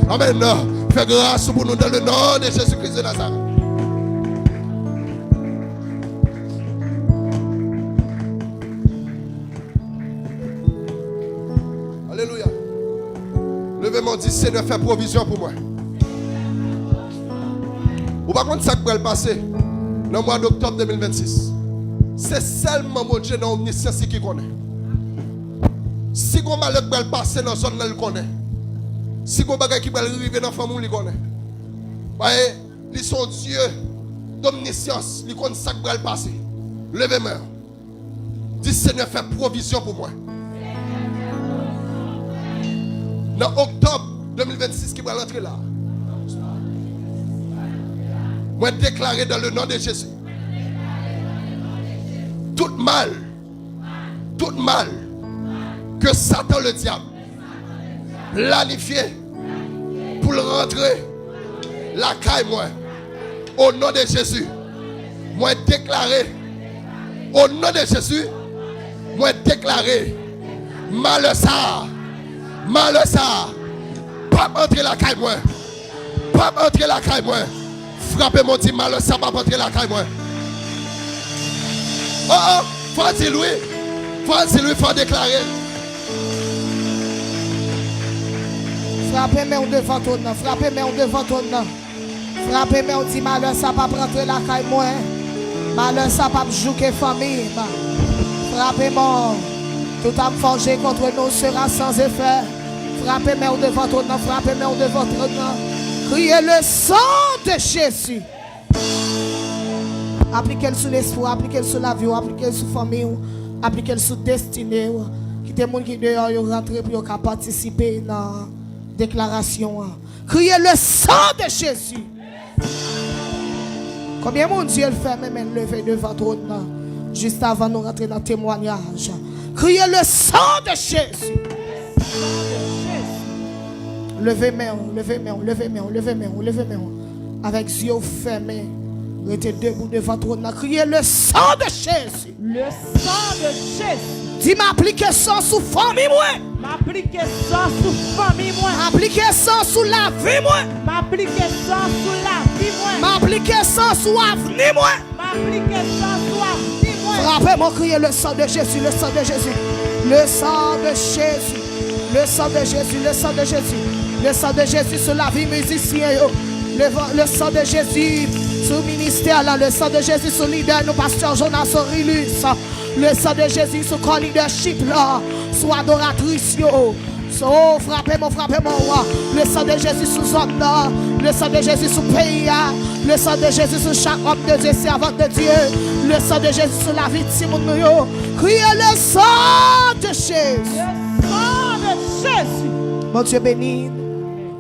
Amen. Fais grâce pour nous dans le nom de Jésus-Christ de Nazareth. Alléluia. Levez-moi, dit Seigneur, fais provision pour moi. Ou par contre, ça va le passer dans le mois d'octobre 2026. C'est seulement mon Dieu dans l'omniscience qui connaît. Si on malheur va le passer dans la zone, il connaît. Si on bagage qui va arriver dans la famille, il connaît. Voyez, ils sont Dieu d'omniscience, ils connaissent ça qui va le passer. Levez-moi. Dis Seigneur, fais provision pour moi. Dans octobre 2026 qui va rentrer là. Moi déclarer dans le nom de Jésus. Tout mal que Satan le diable planifié pour le rentrer la caille moi. Au nom de Jésus. Moi déclarer au nom de Jésus. Moi déclarer malheur ça. Pas entrer la caille moi. Pas entrer la caille moi. Frappez mon petit malheur ça pas entrer la caille moi. Oh, faut dire lui, faut déclarer. Frappez-moi devant ton nom, frappez-moi devant ton nom. Frappez-moi dit malheur ça pas rentrer la caille moi. Malheur ça pas jouer famille. Frappez-moi. Tout âme forgé contre nous sera sans effet. Frappez-moi devant ton nom, frappez-moi devant ton nom. Criez le sang de Jésus. Appliquez-le sur l'esprit, appliquez-le sur la vie, appliquez-le sur la famille, appliquez-le sur la destinée. Qui est monde qui dehors rentrer pour participer dans la déclaration. Criez le sang de Jésus. Combien mon Dieu le fait même lever devant ton nom juste avant de rentrer dans le témoignage. Criez le sang de Jésus. Levez main, levez main, levez main, levez main, levez main. Avec les yeux fermés, restez debout devant ton nom. Criez le sang de Jésus. Le sang de Jésus. Dis m'appliquer sang sous famille moi. M'appliquer sang sous famille moi. M'appliquer sang sous la vie moi. M'appliquer sang sous la vie moi. M'appliquer sang sous avenir moi. M'appliquer sang sous avenir moi. Frappez-moi, criez le sang de Jésus, le sang de Jésus. Le sang de Jésus. Le sang de Jésus, le sang de Jésus. Le sang de Jésus sur la vie musicien. Le sang de Jésus sur le ministère là. Le sang de Jésus sur le leader, nous pasteur Jonas Aurelius. Le sang de Jésus sur le leadership là. Sur adoratrice yo. Oh, frappez-moi, frappez-moi. Le sang de Jésus sur zone là. Le sang de Jésus sur le pays. Le sang de Jésus sur chaque homme de Dieu, servante de Dieu. Le sang de Jésus sur la victime de nous. Criez le sang de Jésus. Le sang de Jésus. Mon Dieu béni.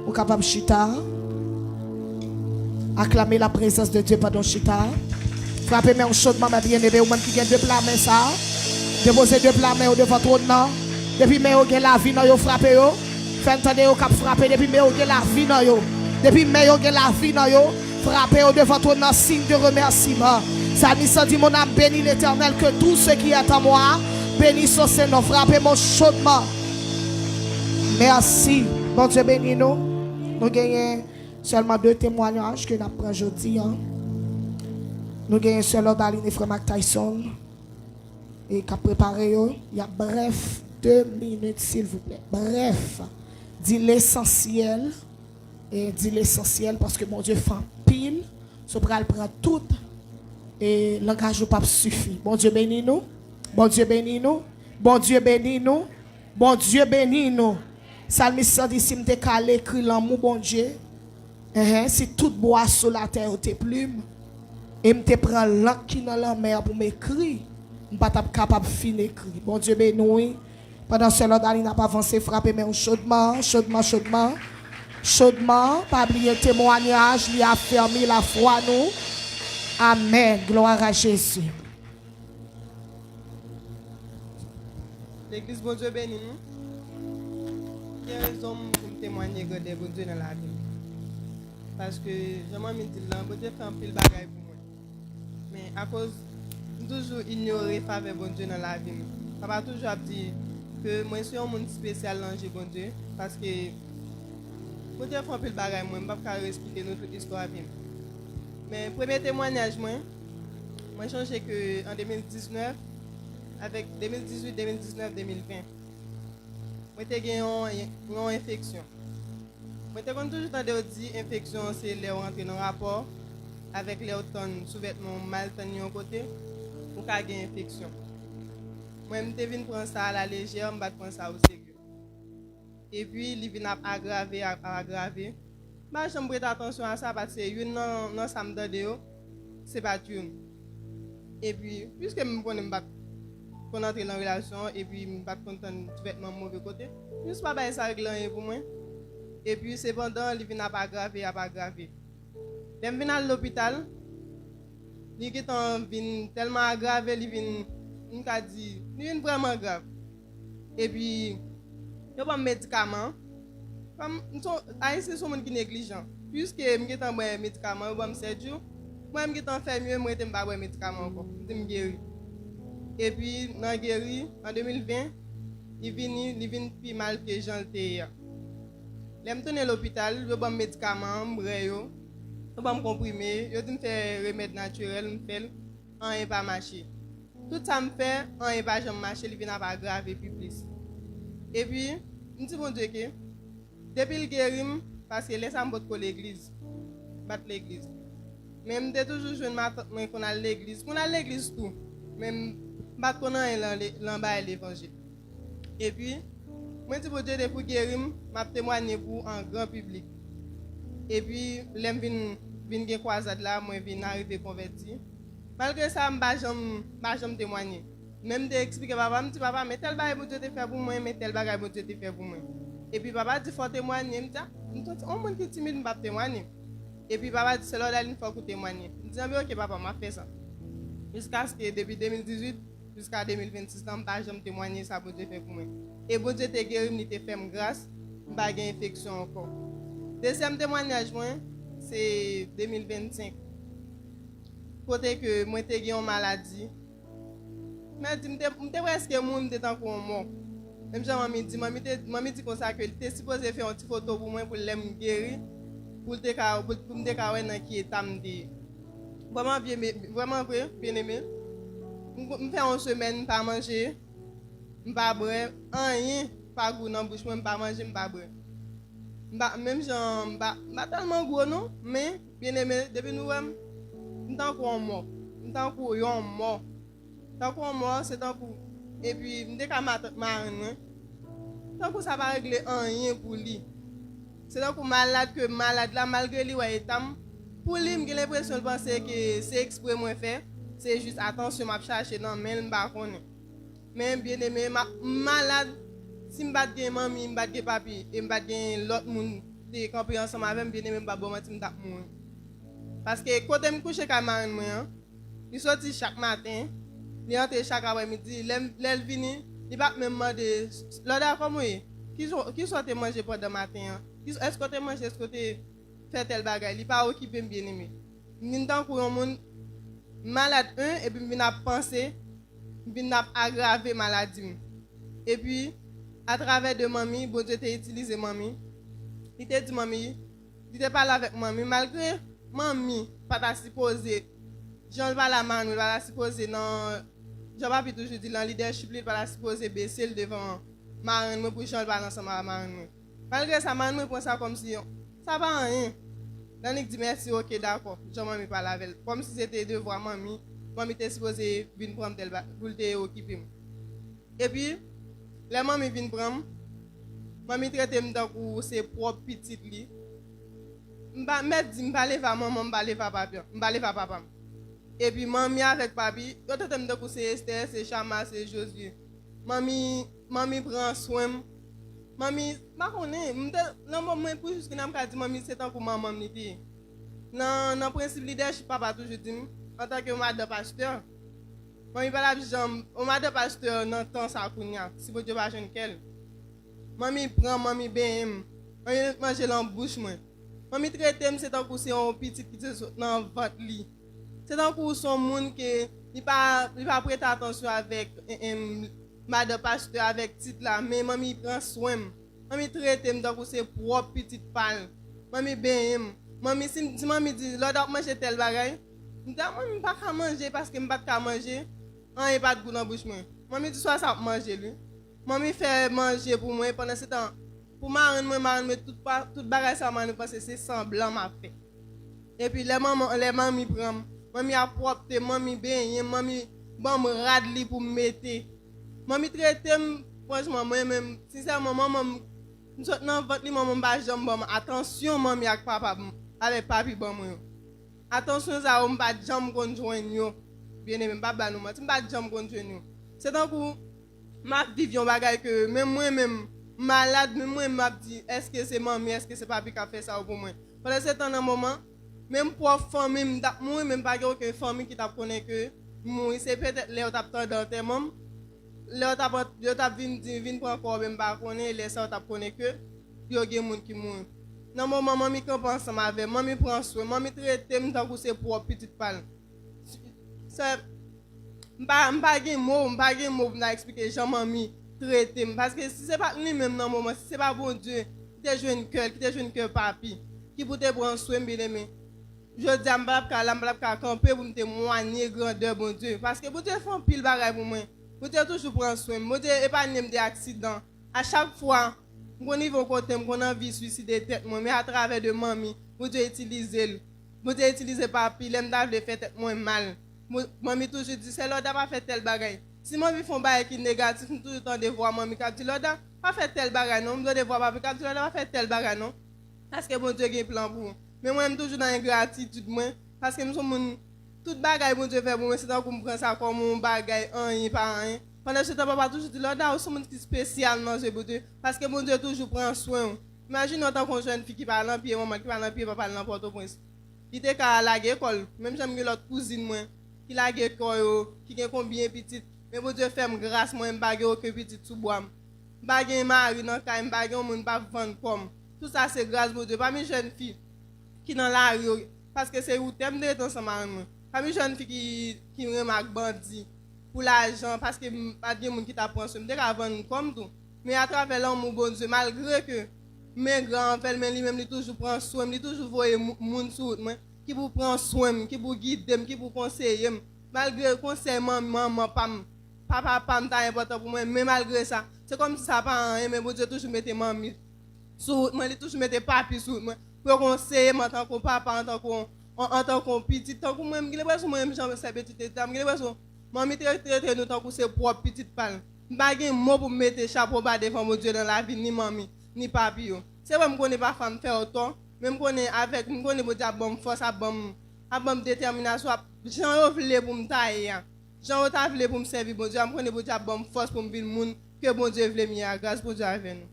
Vous capable chita. Acclamer la présence de Dieu pendant chita. Frappez-moi chaudement, ma bien-aimée, ou même qui vient de plamer ça. Déposez deux plats devant ton nom. Depuis que vous avez la vie, vous frappez. Faites entendre vous cap frapper. Depuis que vous avez la vie, depuis que vous avez la vie, frappez devant ton nom, signe de remerciement. Ça dit mon âme bénit l'Éternel, que tout ce qui est en moi, bénisse son nom. Frappez-moi chaudement. Merci. Bon Dieu bénis nous. Nous gagnons seulement 2 témoignages que nous apprenons aujourd'hui. Nous gagnons seulement Daline et Frère Mac Tyson. Et qui a préparé. Il y a bref 2 minutes s'il vous plaît. Bref. Dis l'essentiel. Et dis l'essentiel parce que mon Dieu fait pile. Ce bras prend tout. Et langage pas suffit. Bon Dieu bénis nous. Bon Dieu bénis nous. Bon Dieu bénis nous. Bon Dieu bénis nous. Salmiste dit si m'te calé écrit l'amour bon Dieu. Si tout bois sur la terre te plume et m'te prend l'encre qui dans la mer pour m'écrire, m'pas capable finir écrire. Bon Dieu béni. Pendant ce temps, il n'a pas avancé, frappé mais chaudement, chaudement, chaudement. Chaudement, pas oublier le témoignage, il a fermé la foi nous. Amen. Gloire à Jésus. L'église, bon Dieu béni nous. Il y a raison pour me témoigner de bon Dieu dans la vie. Parce que je m'en dis là, bon Dieu fait un pile bagaille pour moi. Mais à cause toujours ignorer faveur bon Dieu dans la vie. Papa toujours dit que moi je suis un monde spécial dans bon Dieu. Parce que bon Dieu fait un pile bagaille moi, je ne peux pas expliquer notre histoire. Mais premier témoignage moi changé que en 2019 avec 2018, 2019, 2020. Moi j'ai gagné une infection. Moi j'ai toujours entendu dire infection c'est les rentrer dans rapport avec les sous-vêtements mal tenus à côté pour qu'il y ait une infection. Moi je viens prendre ça à la légère, je vais prendre ça au sérieux. Et puis il vient aggraver. Je me prête attention à ça parce que une non ça me donne c'est pas une. Et puis puisque je connais qu'on entre dans la relation et puis je ne suis pas content de vêtements mauvais côté. Je ne suis pas ça régler pour moi. Et puis cependant, il vient pas aggraver. Je viens à l'hôpital. Il vient tellement aggravé, il vient vraiment grave. Et puis, il n'y a pas de médicaments. Comme c'est des gens qui sont négligents. Puisque je suis en médicaments, je suis 7 jours. Moi, je suis fait mieux, je ne suis pas de médicaments encore. Je suis guéri. Et puis, dans la guéri, en 2020, il vient plus mal que Jean le je suis à l'hôpital, je suis médicaments, je suis comprimé, je fais remède naturel, je fais un pas marcher. Tout ça me fait un pas jamais marcher, il vient pas grave et puis plus. Et puis, je dis bon Dieu que depuis le guéri, parce que laisse moi pour l'église, battre l'église. Mais je toujours jeune qu'on a l'église tout. Même pas qu'on a l'emballé l'évangile. Et puis moi dis bon Dieu pour guérir, m'a témoigner pour un grand public. Et puis l'aime vinn croisade là, moi vinn arriver converti. Malgré ça, je jamais témoigner. Même d'expliquer papa, me dit papa, mais tel bagage bon Dieu te fait pour moi, mais tel bagage bon Dieu te fait pour moi. Et puis papa dit faut témoigner, me dit on monde qui timide pas témoigner. Et puis papa dit c'est là il faut témoigner. Je dis OK papa, m'a fait ça. Jusqu'à ce que depuis 2018 jusqu'à 2026, je n'ai jamais témoigné ça bon Dieu fait pour moi. Et bon Dieu te guéri, il te fait grâce pas une infection encore. Deuxième témoignage, c'est 2025. Côté que moi, j'ai une maladie. Mais je suis presque mort. Même si maman dit comme ça que tu es supposé faire une petite photo pour moi pour me guérir, pour me déclarer qui est amdé. Vraiment vrai, bien aimé. Je fais une semaine, pas manger, pas boire, rien, pas goût dans la bouche, pas manger, pas boire. Même si je pas tellement gros non, mais bien aimé, depuis nous tant qu'on mort, tant qu'on mort, tant qu'on mort, c'est tant qu'on et puis dès qu'à marine, tant que ça va régler rien pour lui. C'est tant qu'on malade que malade là malgré lui ouais tam pour lui j'ai l'impression de penser que c'est exprès moi fait, c'est juste attention m'a chercher dans mais pas connaît. Mais bien aimé malade si me bat gen mamie, me bat gen papi et me bat gen l'autre monde qui campé ensemble avec bien aimé pas bon menti me t'a mourir. Parce que quand je me couche avec marine moi, il sorti chaque matin. Il entre chaque après-midi, il vient, il va même demander, l'autre comment qui sortait manger pendant le matin? Est-ce que tu manges, est-ce que tu fais tel bagage? Il n'est pas occupé bien aimé. Il y a un monde malade et puis il a pensé, il a aggravé la maladie. Et puis, à travers de mamie, bon Dieu t'a utilisé mamie. Il t'a dit mamie, il t'a parlé avec mamie, malgré mamie, pas t'a supposé, j'en vais la main, il va la supposé dans. Je ne vais pas toujours dire, dans le leadership, il va supposer baisser devant Marine pour changer ensemble avec Marine. Malgré ça, Marine prend ça comme si ça va rien. Dans dit merci, ok, d'accord, je ne vais pas la avec. Comme si c'était devoir mamie, mamie était supposée venir prendre tel pour t'occuper. Et puis, la mamie vient prendre, mamie traite comme ses propres petites li. Je vais pas lever maman, je vais lever papa, je vais lever papa. Et puis, mamie avec papi, quand tu me dis c'est Esther, c'est Chama, c'est Josué. Mamie prend soin. Mamie, je connais. Non, moi, pour juste que je dis, mamie, c'est tant que maman me dit. Dans le principe leadership, papa toujours dit, en tant que madame pasteur, mamie pas la jambe, au madame pasteur, dans le temps, ça a si vous pas jeune qu'elle. Mamie prend, mamie bien, mamie mange dans la bouche, moi. Mamie traite, c'est tant que c'est un petit qui est dans votre lit. C'est dans le son monde qui il pas prêter attention avec madame pasteur avec titre là mais mamie prend soin mamie traite donc c'est propre petite pâle mamie bien mamie si mamie dit l'autre manger tel bagaille mamie pas qu'à manger parce que me pas qu'à manger il pas de goût dans bouche moi mamie dit soit ça manger lui mamie fait manger pour moi pendant ce temps pour marine toute bagaille ça m'a parce que c'est semblant m'a fait et puis les mamie prend mamie a propre, mamie bien, mamie bon me radli pour me mettre. Mamie traite franchement moi-même sincèrement maman dans votre lit maman pas jambe bon attention mamie avec papa avec papi bon moi. Attention ça on pas jambe conjoindre yo. Bien aimé pas nous tu pas jambe conjoindre. C'est donc ma vision bagaille que même moi-même malade même moi m'a dit est-ce que c'est mamie est-ce que c'est papi qui a fait ça pour moi. Pendant ce temps dans moment même pour famille moi même pas aucune famille qui t'a connaît que moi c'est peut-être là t'a dans tes mômes là t'a vinn pour encore même pas connaît les ça t'a connaît que yo gen monde qui mourir dans moment mamie camp ensemble avec mamie prend soin mamie traite me tant que c'est pour petite parle ça m'pa gen mot pour expliquer Jean mamie traite parce que si c'est pas lui même dans moment si c'est pas bon Dieu qui te joue un cœur papi qui pour te prendre soin bien aimé. Je dis à m'bap camper pour me témoigner grandeur bon Dieu parce que vous Dieu fait un pile bagaille pour moi. Vous Dieu toujours prend soin. Vous Dieu épargne des accidents. À chaque fois, mon niveau côté mon envie suicider tête moi mais à travers de mamie, vous Dieu utiliser. Vous Dieu utiliser papi, l'aime d'avoir fait tête moi mal. Mamie toujours dit c'est l'autre pas fait tel bagaille. Si mamie font bagaille qui négatif, tout le temps de voir mamie qui dit l'autre pas fait tel bagaille non, doit de voir papi qui dit l'autre pas fait tel bagaille non. Parce que bon Dieu a un plan pour vous. Mais moi, je suis toujours dans l'ingratitude, parce que je suis tout bagaille que Dieu fait pour moi, c'est donc que je prends ça comme un bagaille, un par un. Pendant ce temps, papa toujours dit, là, c'est un monde spécial dans ce Dieu, parce que mon Dieu toujours prend soin. Imagine en tant que jeune fille qui parle en pied, maman qui parle en pied, papa n'importe quoi. Il était à la école, même j'aime l'autre cousine, moi, qui la école, qui a combien de petites, mais mon Dieu fait grâce, moi, je ne pas aucun petit sous bois. Bagay mari dans kay, bagay moun pa vendre comme. Tout ça c'est grâce à Dieu. Pas mes jeunes filles qui dans la rue parce que c'est où t'aimes d'être ensemble avec moi. Pas mes jeunes filles qui remarquent bandit pour l'argent parce que pas de monde qui t'apprend ça. Dès qu'à vendre comme tout. Mais à travers l'amour bon Dieu malgré que mes grands frères mais lui-même il toujours prend soin, il toujours voyer monde sur moi qui vous prend soin, qui vous guide, qui vous conseille. Malgré conseil maman papa pas important pour moi mais malgré ça, c'est comme si ça pas mais bon Dieu toujours mettait maman sur moi, il toujours mettait papi sur moi pour conseiller en tant que papa en tant que petit tant que moi il est moi j'en sais petite dame il est maman traiter nous tant que c'est propre petite parle pas un mot pour mettre chapeau bas devant mon Dieu dans la vie ni maman ni papi c'est vrai me connais pas femme faire autant même connais avec me connais bon bonne force à bonne détermination j'en voulais pour me tailler j'en voulais pour me servir bon Dieu me connais bon bonne force pour me vivre monde que bon Dieu voulait me grâce pour Dieu avec nous.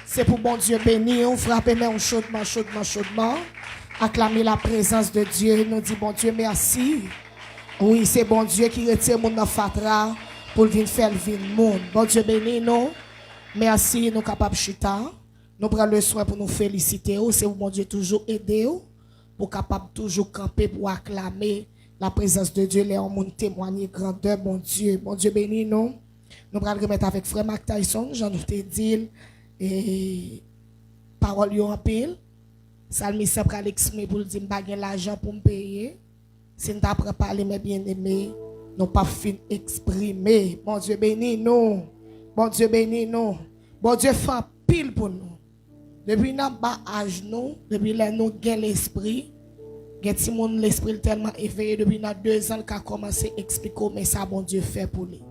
C'est pour bon Dieu béni, on frappe mais chaudement, chaudement, chaudement. Acclamer la présence de Dieu, nous dit bon Dieu merci. Oui, c'est bon Dieu qui retire mon fatra pour venir faire le monde. Bon Dieu béni, nous. Merci, nous capables chita. Nous prenons le soin pour nous féliciter. C'est bon Dieu toujours aider pour capable toujours camper pour acclamer la présence de Dieu. Les hommes témoigner grandeur, bon Dieu. Bon Dieu béni, nous. Nous allons remettre avec frère Mac Tyson, j'en ai dit. Et parole yo en pile salmiste pral exprimer pour dire m'pa gen l'argent pour me payer si nous t'apprend parler mes bien-aimés nous pas fin exprimer bon Dieu béni nous bon Dieu béni nous bon Dieu fait pile pour nous depuis nan bas âge nous depuis là nous gain l'esprit gen ti moun l'esprit tellement éveillé depuis nan 2 ans qu'a commencé expliquer mais ça bon Dieu fait pour lui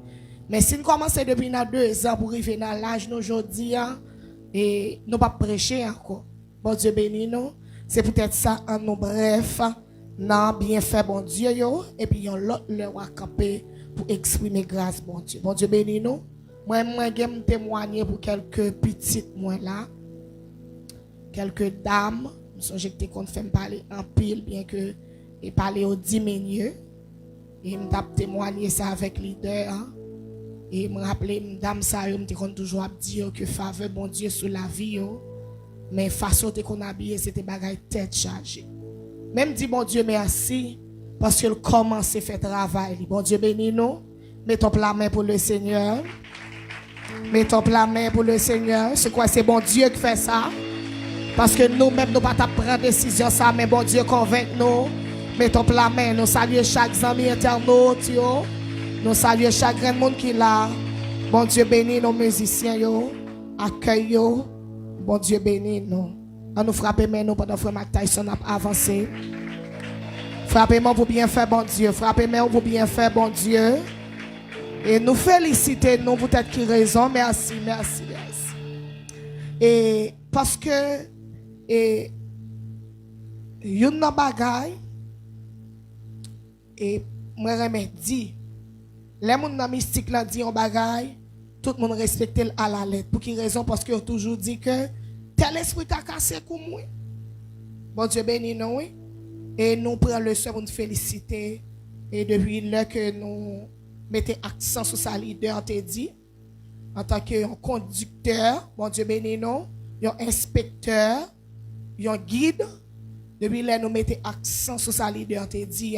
mais si nous commençons depuis nan 2 ans pour arriver dans l'âge nous aujourd'hui et nous pas prêcher encore. Bon Dieu béni nous. C'est peut-être ça en nous bref. Non, bien fait bon Dieu yo. Et puis yon l'autre leur a campé pour exprimer grâce bon Dieu. Bon Dieu béni nous. Moi j'aime témoigner pour quelques petites moi là. Quelques dames. Je sais que qu'on fait parler en pile bien que et parler au diminué. Et m't'a témoigner ça avec leader. Hein? Et me rappeler madame ça yo me toujours dire que faveur bon Dieu sur la vie yo mais façon qu'on habillé c'était bagaille tête chargée même dit bon Dieu merci parce qu'il commence à faire travail bon Dieu béni nous mettons la main pour le Seigneur mettons la main pour le Seigneur c'est quoi c'est bon Dieu qui fait ça parce que nous même nous pas prendre décision ça mais bon Dieu convainc nous mettons la main nous saluer chaque ami internaute yo. Nous saluons chaque grand monde qui est là. Bon Dieu béni nos musiciens yo, accueille yo. Bon Dieu béni nous. On nous frapper mais nous pendant frère Mac Tyson a avancé. Frappez-moi pour bien faire bon Dieu. Frappez-moi pour bien faire bon Dieu. Et nous féliciter nous peut-être qui raison. Merci, merci, merci. Et parce que yon nan bagay et moi remercie les gens dans mystique là dit on bagaille, tout le monde respecte à la lettre. Pour quelle raison? Parce qu'ils ont toujours dit que tel esprit t'a cassé comme moi. Bon Dieu béni nous. Et nous prenons le soin pour nous féliciter. Et depuis là que nous mettons accent sur sa leader, on t'a dit, en tant que conducteur, bon Dieu béni nous, un inspecteur, un guide. Depuis là nous mettons accent sur sa leader, on t'a dit,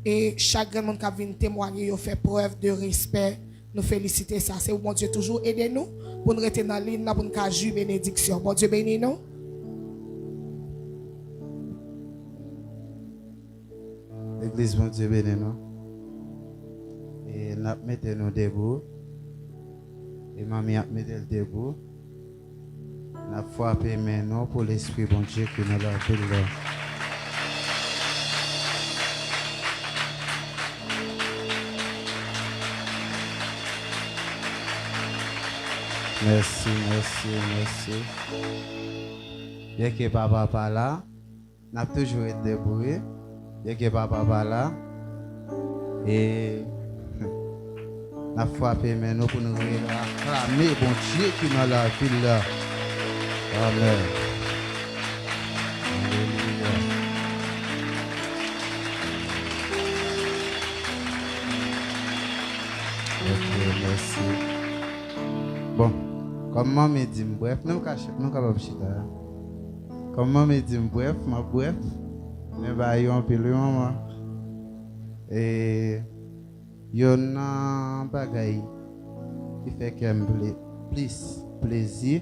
et chaque grand monde qui vient témoigner, il fait preuve de respect. Nous féliciter ça. C'est bon Dieu toujours aider nous pour nous rester dans la ligne, pour nous jouer bénédiction. Bon Dieu béni nous. L'église, bon Dieu béni nous. Et nous mettons nous debout. Et mamie a mis le debout. Nous avons frappé maintenant pour l'esprit bon Dieu qui nous l'a fait là. Merci, merci, merci. Bien que papa pas là, n'a toujours été debout. Bien que papa pas là, et n'a frappé maintenant pour nous acclamer bon Dieu qui nous l'a fait là. Amen. Alléluia. Merci. Bon, comme maman me dit bref, nous sommes capables de chiter. Comme maman me dit bref, mais bah yo un peu le maman. Et yo nan bagay qui fait qu'elle me plus plaisir.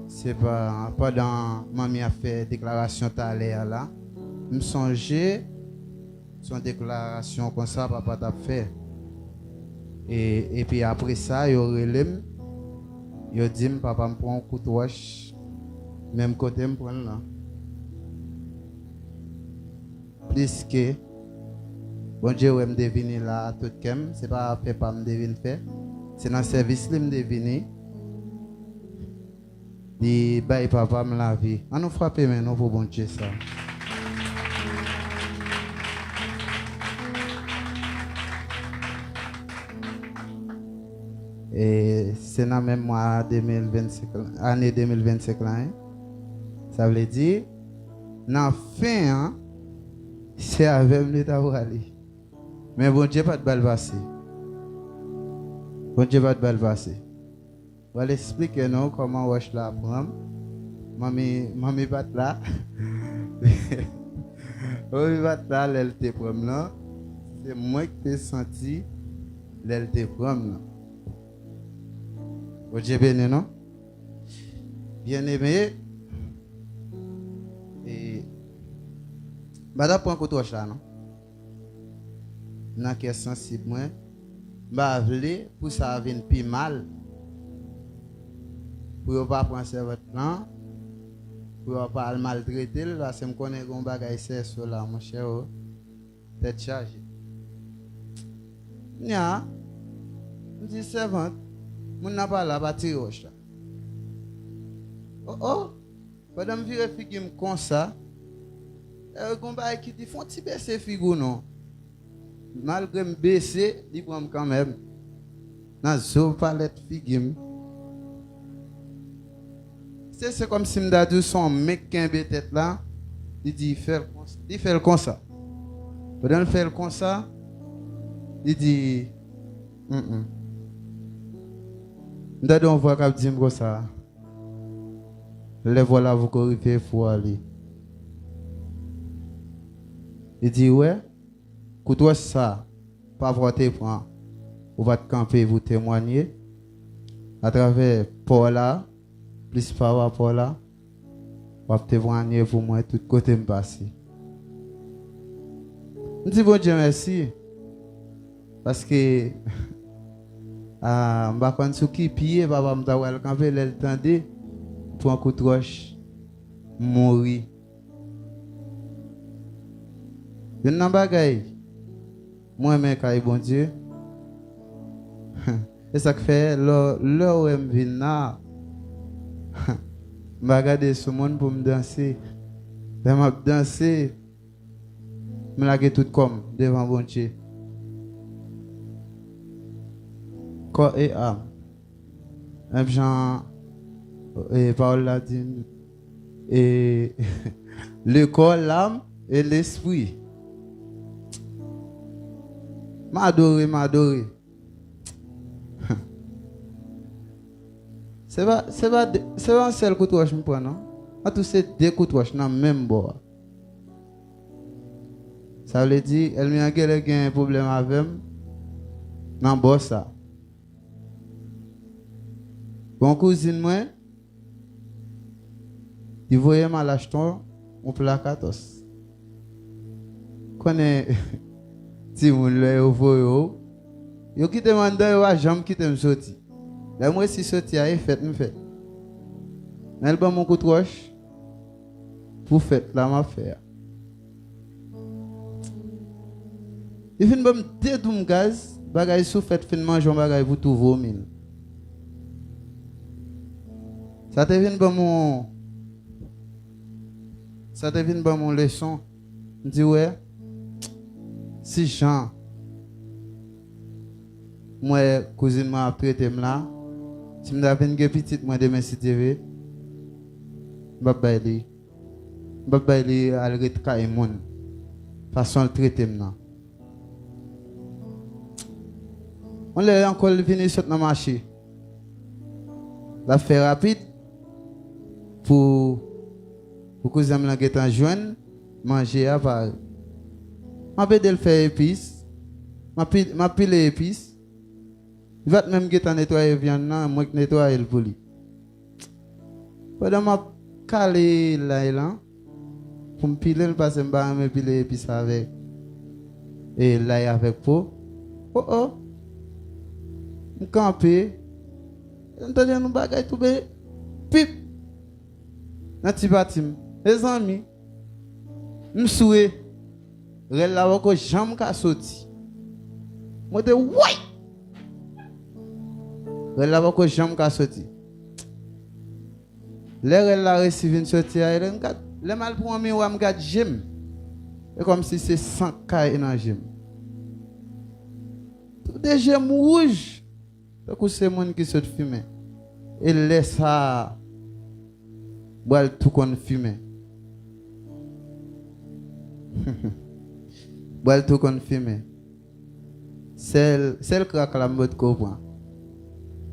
C'est pas pendant maman a fait déclaration tout à l'heure là. Me songer son déclaration comme ça papa t'a fait. Et puis après ça, yo relève, yo dit papa me prend un coup de roche, même côté me prend là. Plus que bon Dieu me devine là tout kem, c'est pas fait pas me devine fait, c'est dans service li me devine. Dit bye papa me la vie. On nous frapper maintenant pour bon Dieu ça. Et c'est dans même mois 2025, année 2025 là. Hein? Ça veut dire, dans fin, hein, c'est avec l'État pour aller. Mais bon Dieu pas de balle passée. Bon Dieu pas de balle passée. On va expliquer nous comment on va la prendre. Mamie bat là. Mamie bat là, elle te prend là. C'est moi qui t'ai senti, elle te prend là. Bon Dieu béni, non? Bien aimé. Et. Madame prend côté là, non? Dans quel sensible, moi? Bah, vle pour ça vienne plus mal. Pour ne pas prendre votre plan. Pour ne pas le maltraiter. Là, c'est me connaître un bagage c'est sur là, mon cher. Tête chargée. Nya, je dis servante. Mon n'a pas la batterie roche là. Oh, pendant que je vérifie comme ça, qui dit font petit baisser figure non. Malgré me baisser, il prend quand même. Dans zo palette figure. C'est comme si me dit son mec qui a une tête là, il dit il fait comme ça. Pendant qu'il fait comme ça, il dit D'ailleurs, on voit qu'il dit comme ça. Les voilà, vous corrigez, il faut aller. Il dit, ouais, écoute-toi ça, pas voter pour vous va te camper, vous témoigner. À travers Paula, plus par Paula, vous va témoigner pour moi, tout côté me passer. Je dis, bon Dieu, merci. Parce que. Ah, m'a quand sou qui pied papa m'ta wel camper elle tendait pour un coup de roche mourir. Yon nan bagay. Moi men kay bon Dieu. Et ça que fait là où me vinn là. M'a regarder ce monde pour me danser. Ben m'a danser. Me lage tout comme devant bon Dieu. Corps et âme. Un Jean et Paul l'a dit. Et le corps, l'âme et l'esprit. M'adorer. C'est pas un seul coup de roche me prend non. À tous ces deux coups de roche dans même bord. Ça veut dire elle m'a un problème avec dans bord ça. Bon cousine moi, il voyait mal acheter un plat 14. Connais si mon le voyo, yo qui demande yo a jambe qui t'aime sorti. Là moi si sorti a fait me fait. Elle ba mon coup de roche pour fête la m'a faire. Il fin ba me dédoum gaz, bagay sou fête fin manger bagay pour tout vomir. Ça te vient de mon leçon. Je dis ouais. Si Jean, moi cousine m'a prêté là. Si me davine une petite moi demain si TV. Babaili al retka et mon façon de traiter là. On est encore venu sur le marché. La fait rapide pour que les amis qui sont jeunes manger à part. Je vais faire épices. Je pile les épices. Il va même nettoyer la viande, moi qui nettoie le poli. Pendant que je calé là, pour me piler, parce que je vais piler les épices avec. Et là, avec peau. Oh oh. Je campe. Entendez, nous bagaille tout bé. Pip. Dans petit bâtiment. Les amis. Je souhaite. Rel la wako jambe ka sorti. Moi de ouais. Rel la wako jambe ka sorti. Le rel la receive une sortie le mal pour moi ou me gade j'aime. C'est comme si c'est 100 cailles dans j'aime. Tout des gemmes rouges. Donc c'est monde qui saute fumer. Et laisse ça boire tout qu'on fume. Boire tout qu'on fume. C'est le crack la mode qu'on prend.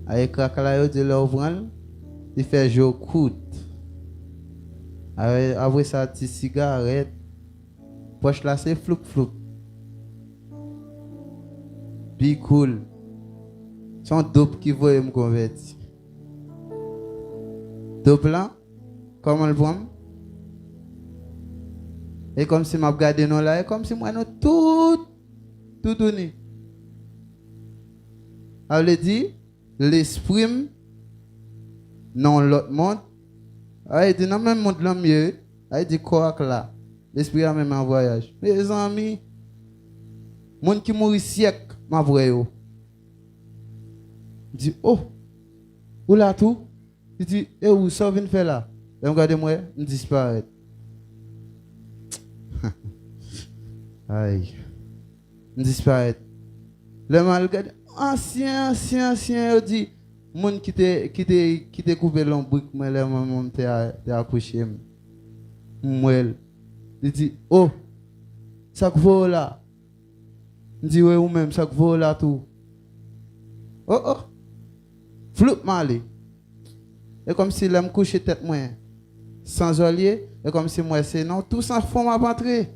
Avec crack la yo de l'ouvran, il fait jouer coûte. Après ça petit cigarette. Poche là c'est floup floup. Be cool. Son dope qui veut me convertir. Dope là, comment le prend? Et comme si m'a regardé nous là, et comme si moi nous tout donné. Elle dit l'esprit non l'autre monde. Elle dit non même monde là mieux. Elle dit quoi là? L'esprit a même en voyage. Mes amis, monde qui mourit siècle m'a vrai yo. Dit oh, où là tout? Il dit et où ça vient faire là? Et regardez-moi, je disparaît. Aïe. Je disparaît. Le mal regarde ancien, il dit monde qui te coupé l'ombrique, moi là moi t'es accouché. Moi il dit oh, ça que vaut là. Il dit ouais ou même ça que vaut là tout. Oh oh. Flou malé. Et comme si l'homme couché tête moi sans olier, et comme si moi c'est non tout sans fond m'a rentré.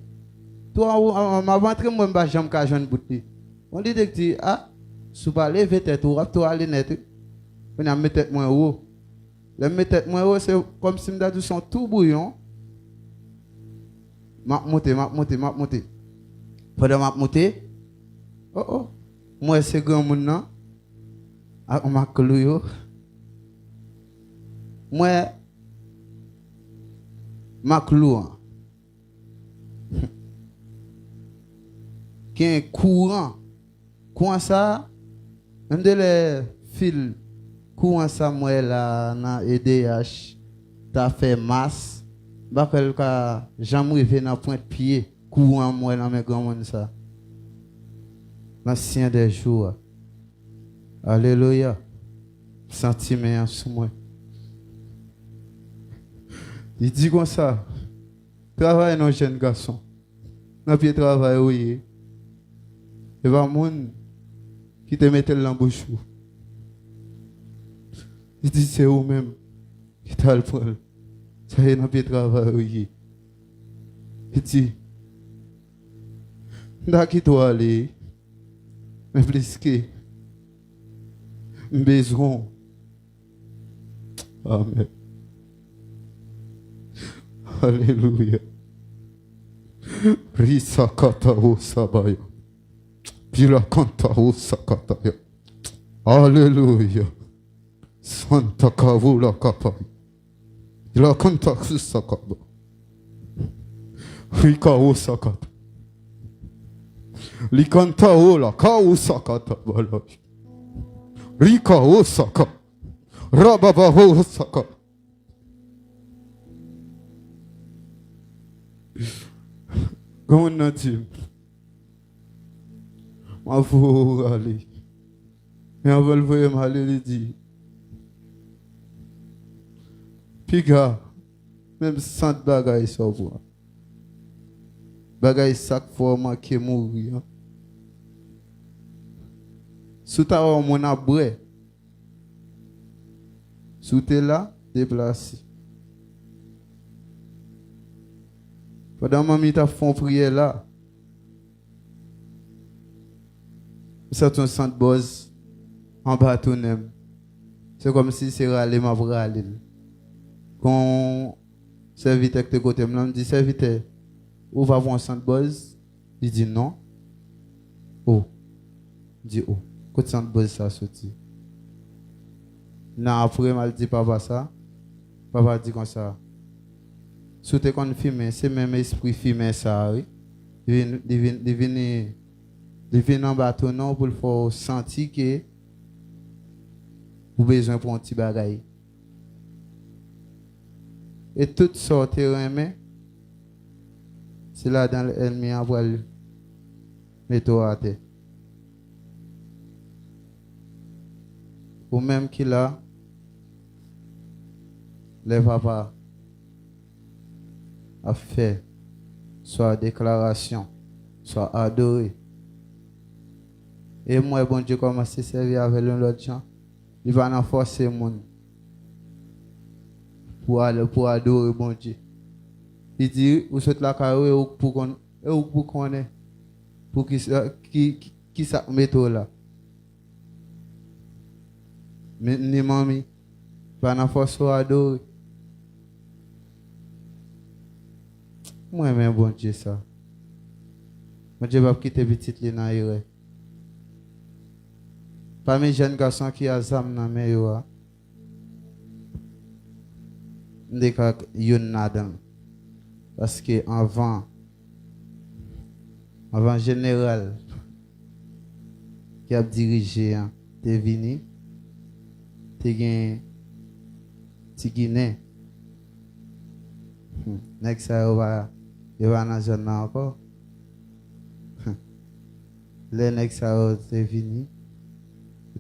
Toi m'a rentré moi m'pas jamais ka joindre bouti. On dit que ah, sous pas lever tête ou rap toi aller net. On a mettre tête moi haut. Le mettre tête moi haut c'est comme si m'da du son tout bouillon. M'a monter. Pendant m'a monter. Oh oh. Moi c'est grand monde non. Ah on m'a cloué. Moi, ma clou, qui est courant, ça, même de les fils, courant ça, moi là, dans EDH, t'as fait masse, bah que j'aimerais venir dans point de pied, courant moi dans mes grands monde ça. L'ancien des jours. Alléluia. Sentiment sous moi. Il dit comme ça, travaille nos jeunes garçons. N'a pas travail oui. Et va monde qui te mette dans la bouche. Il dit c'est vous-même qui t'a le prendre. Ça y est, n'a pas travail oui. Il dit, d'accord toi aller, mais plus que besoin. Amen. Alléluia. Risakata o sabaya. Pila kanta o sakataya. Alléluia. Santa kavula kapai. Ila kanta kusakaba. Rika o sakata. Likanta o la ka o sakata balaj. Rika o saka. Rababa o saka. Comment on a dit? Ma foi, allez. Mais on va le voir, m'aller le dire. Puis, gars, même sans bagaille, ça va. Bagaille, chaque fois, qui est mourir. Sous ta mon aboué. Sous t'es là, déplacé. Pendant que tu as fait prière là, c'est un centre base en bas de ton. C'est comme si c'est râler ma râler. Quand serviteur de côté me dit serviteur, où va voir un centre base? Il dit non. Oh. Il dit oh. Côté centre base ça sorti. Non après mal dit papa ça. Papa dit comme ça. Sous tes qu'on filme, c'est même esprit filmé ça oui. Il vient en bas ton nom pour le faire sentir que vous avez besoin pour un petit bagaille. Et tout ça, c'est là dans l'ennemi à voir mettre à terre. Ou même qu'il a, les papas a fait soit déclaration, soit adoré. Et moi, bon Dieu, commence à servir avec l'autre gens. Il va en forcer le monde pour adorer bon Dieu. Il dit, vous êtes là pour qu'on ait, pour qui ça met là. Mais ni mamie, va en forcer pour adorer. Moi, même bon Dieu, ça. Bon Dieu va quitter petite Lina. Parmi les jeunes garçons qui ont zam dans mes yeux, des cas yon nadam. Parce que avant général qui a dirigé, t'es venu, t'es gagné, t'es Guinée. Next ça va dans la zone encore. Le next ça t'es venu.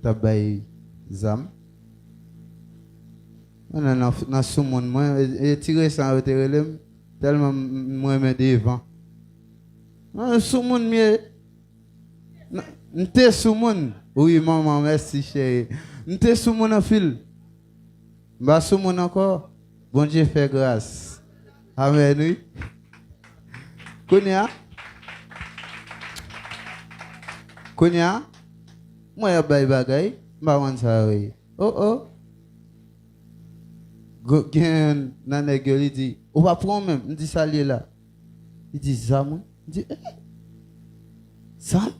Tu as baillé zam. On a dans sous monde moi et tirer ça au terrain tellement moi me devant. Sous monde mieux. N'était sous monde. Oui maman merci chérie. N'était sous monde en fil. Ba sous monde encore. Bon Dieu fait grâce. Amen oui. Konya moi ya bay bagay mba wan sa we oh gen nan nègre il dit on va prendre même il dit ça lié là il dit Zam il dit Zam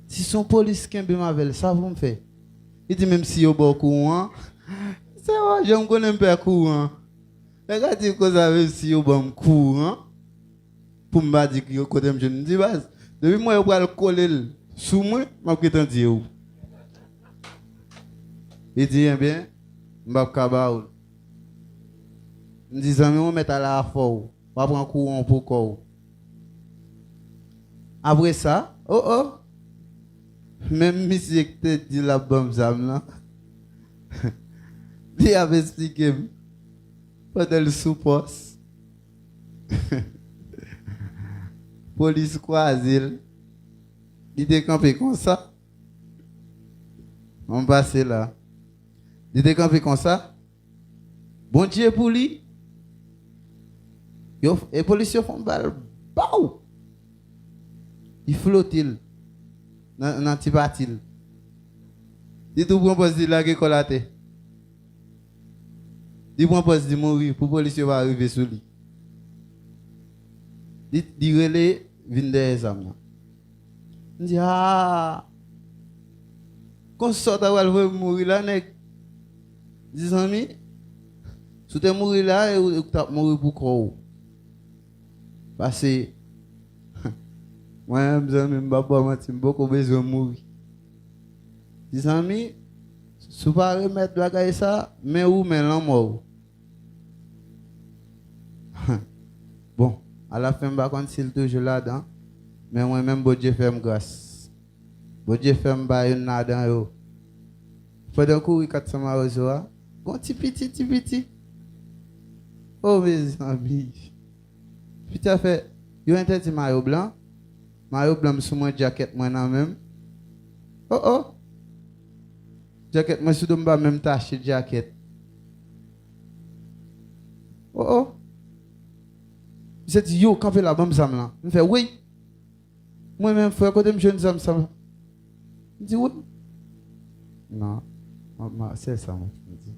si son police qui me m'avel ça vous me fait il dit même si yo bon courant c'est vrai j'aime connais pas courant regardez que ça veut si yo bon courant pour me dire que yo côté je me dis base depuis moi yo pral coller sous moi, je vais dire. Il dit bien, je vais kabaoul. Je dis, mais on met à la fort, on va prendre courant pour quoi. Après ça, même monsieur qui te dit la bombe zam là, il avait expliqué pendant le sous-poste. Police croisée. Il était campé comme ça. On passe là. Il était campé comme ça. Bon Dieu pour lui. Et les policiers font balle. Bao! Il flotte dans un petit batil. Il tout prend poste de la récolate. Il prend poste de mourir pour les policiers va arriver sur lui. Il relève vinde des âmes. Il dit quand sort à mourir là nèg. Dis amis, si tu mourir là ou tu mourir pour quoi? Parce que moi mes amis m'ai beaucoup besoin de mourir. Dis amis, si tu pas remettre la ça, mais où mais l'en mort. Bon, à la fin par contre s'il toujours là-dedans. Mais moi-même, bon Dieu fait grâce. Bon Dieu fait une là-dedans yo. Pendant que 400 marozo, bon petit. Oh mes amis. Puis tu as fait, yo interdit maillot blanc. Maillot blanc sous mon jacket moi même. Oh oh. Jacket, moi, je ne même tâcher jacket. Oh oh. Je dis, yo, quand la bombe ça là. Je fais, oui. Moi-même, frère, quand je me jeune ça. Je dis, oui. Non. C'est ça, moi. Je dis,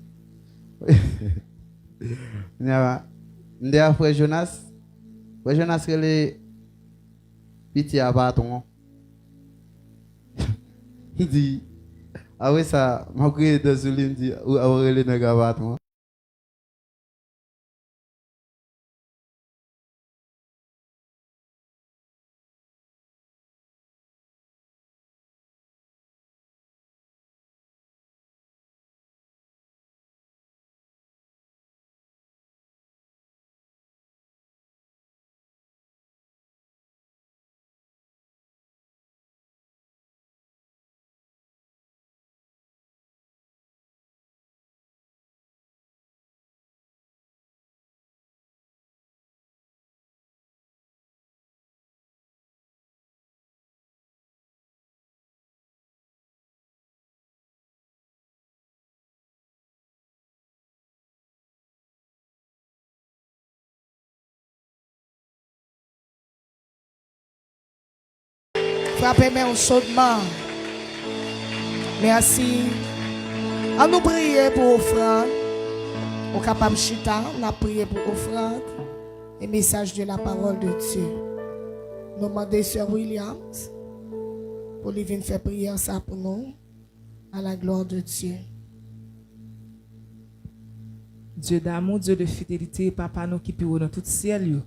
frère Jonas. Frère Jonas, il est petit à bâton. Il dit, ah oui, ça, ma crié de Soulim dit, où avoir les nègres à bâton. Frappez-moi chaudement. Merci. On nous prier pour offrande. Au capable chita, on a prié pour offrande. Et message de la parole de Dieu. Nous demandons Sir Williams pour lui venir faire prière ça pour nous. À la gloire de Dieu. Dieu d'amour, Dieu de fidélité, Papa nous qui pire dans tout ciel.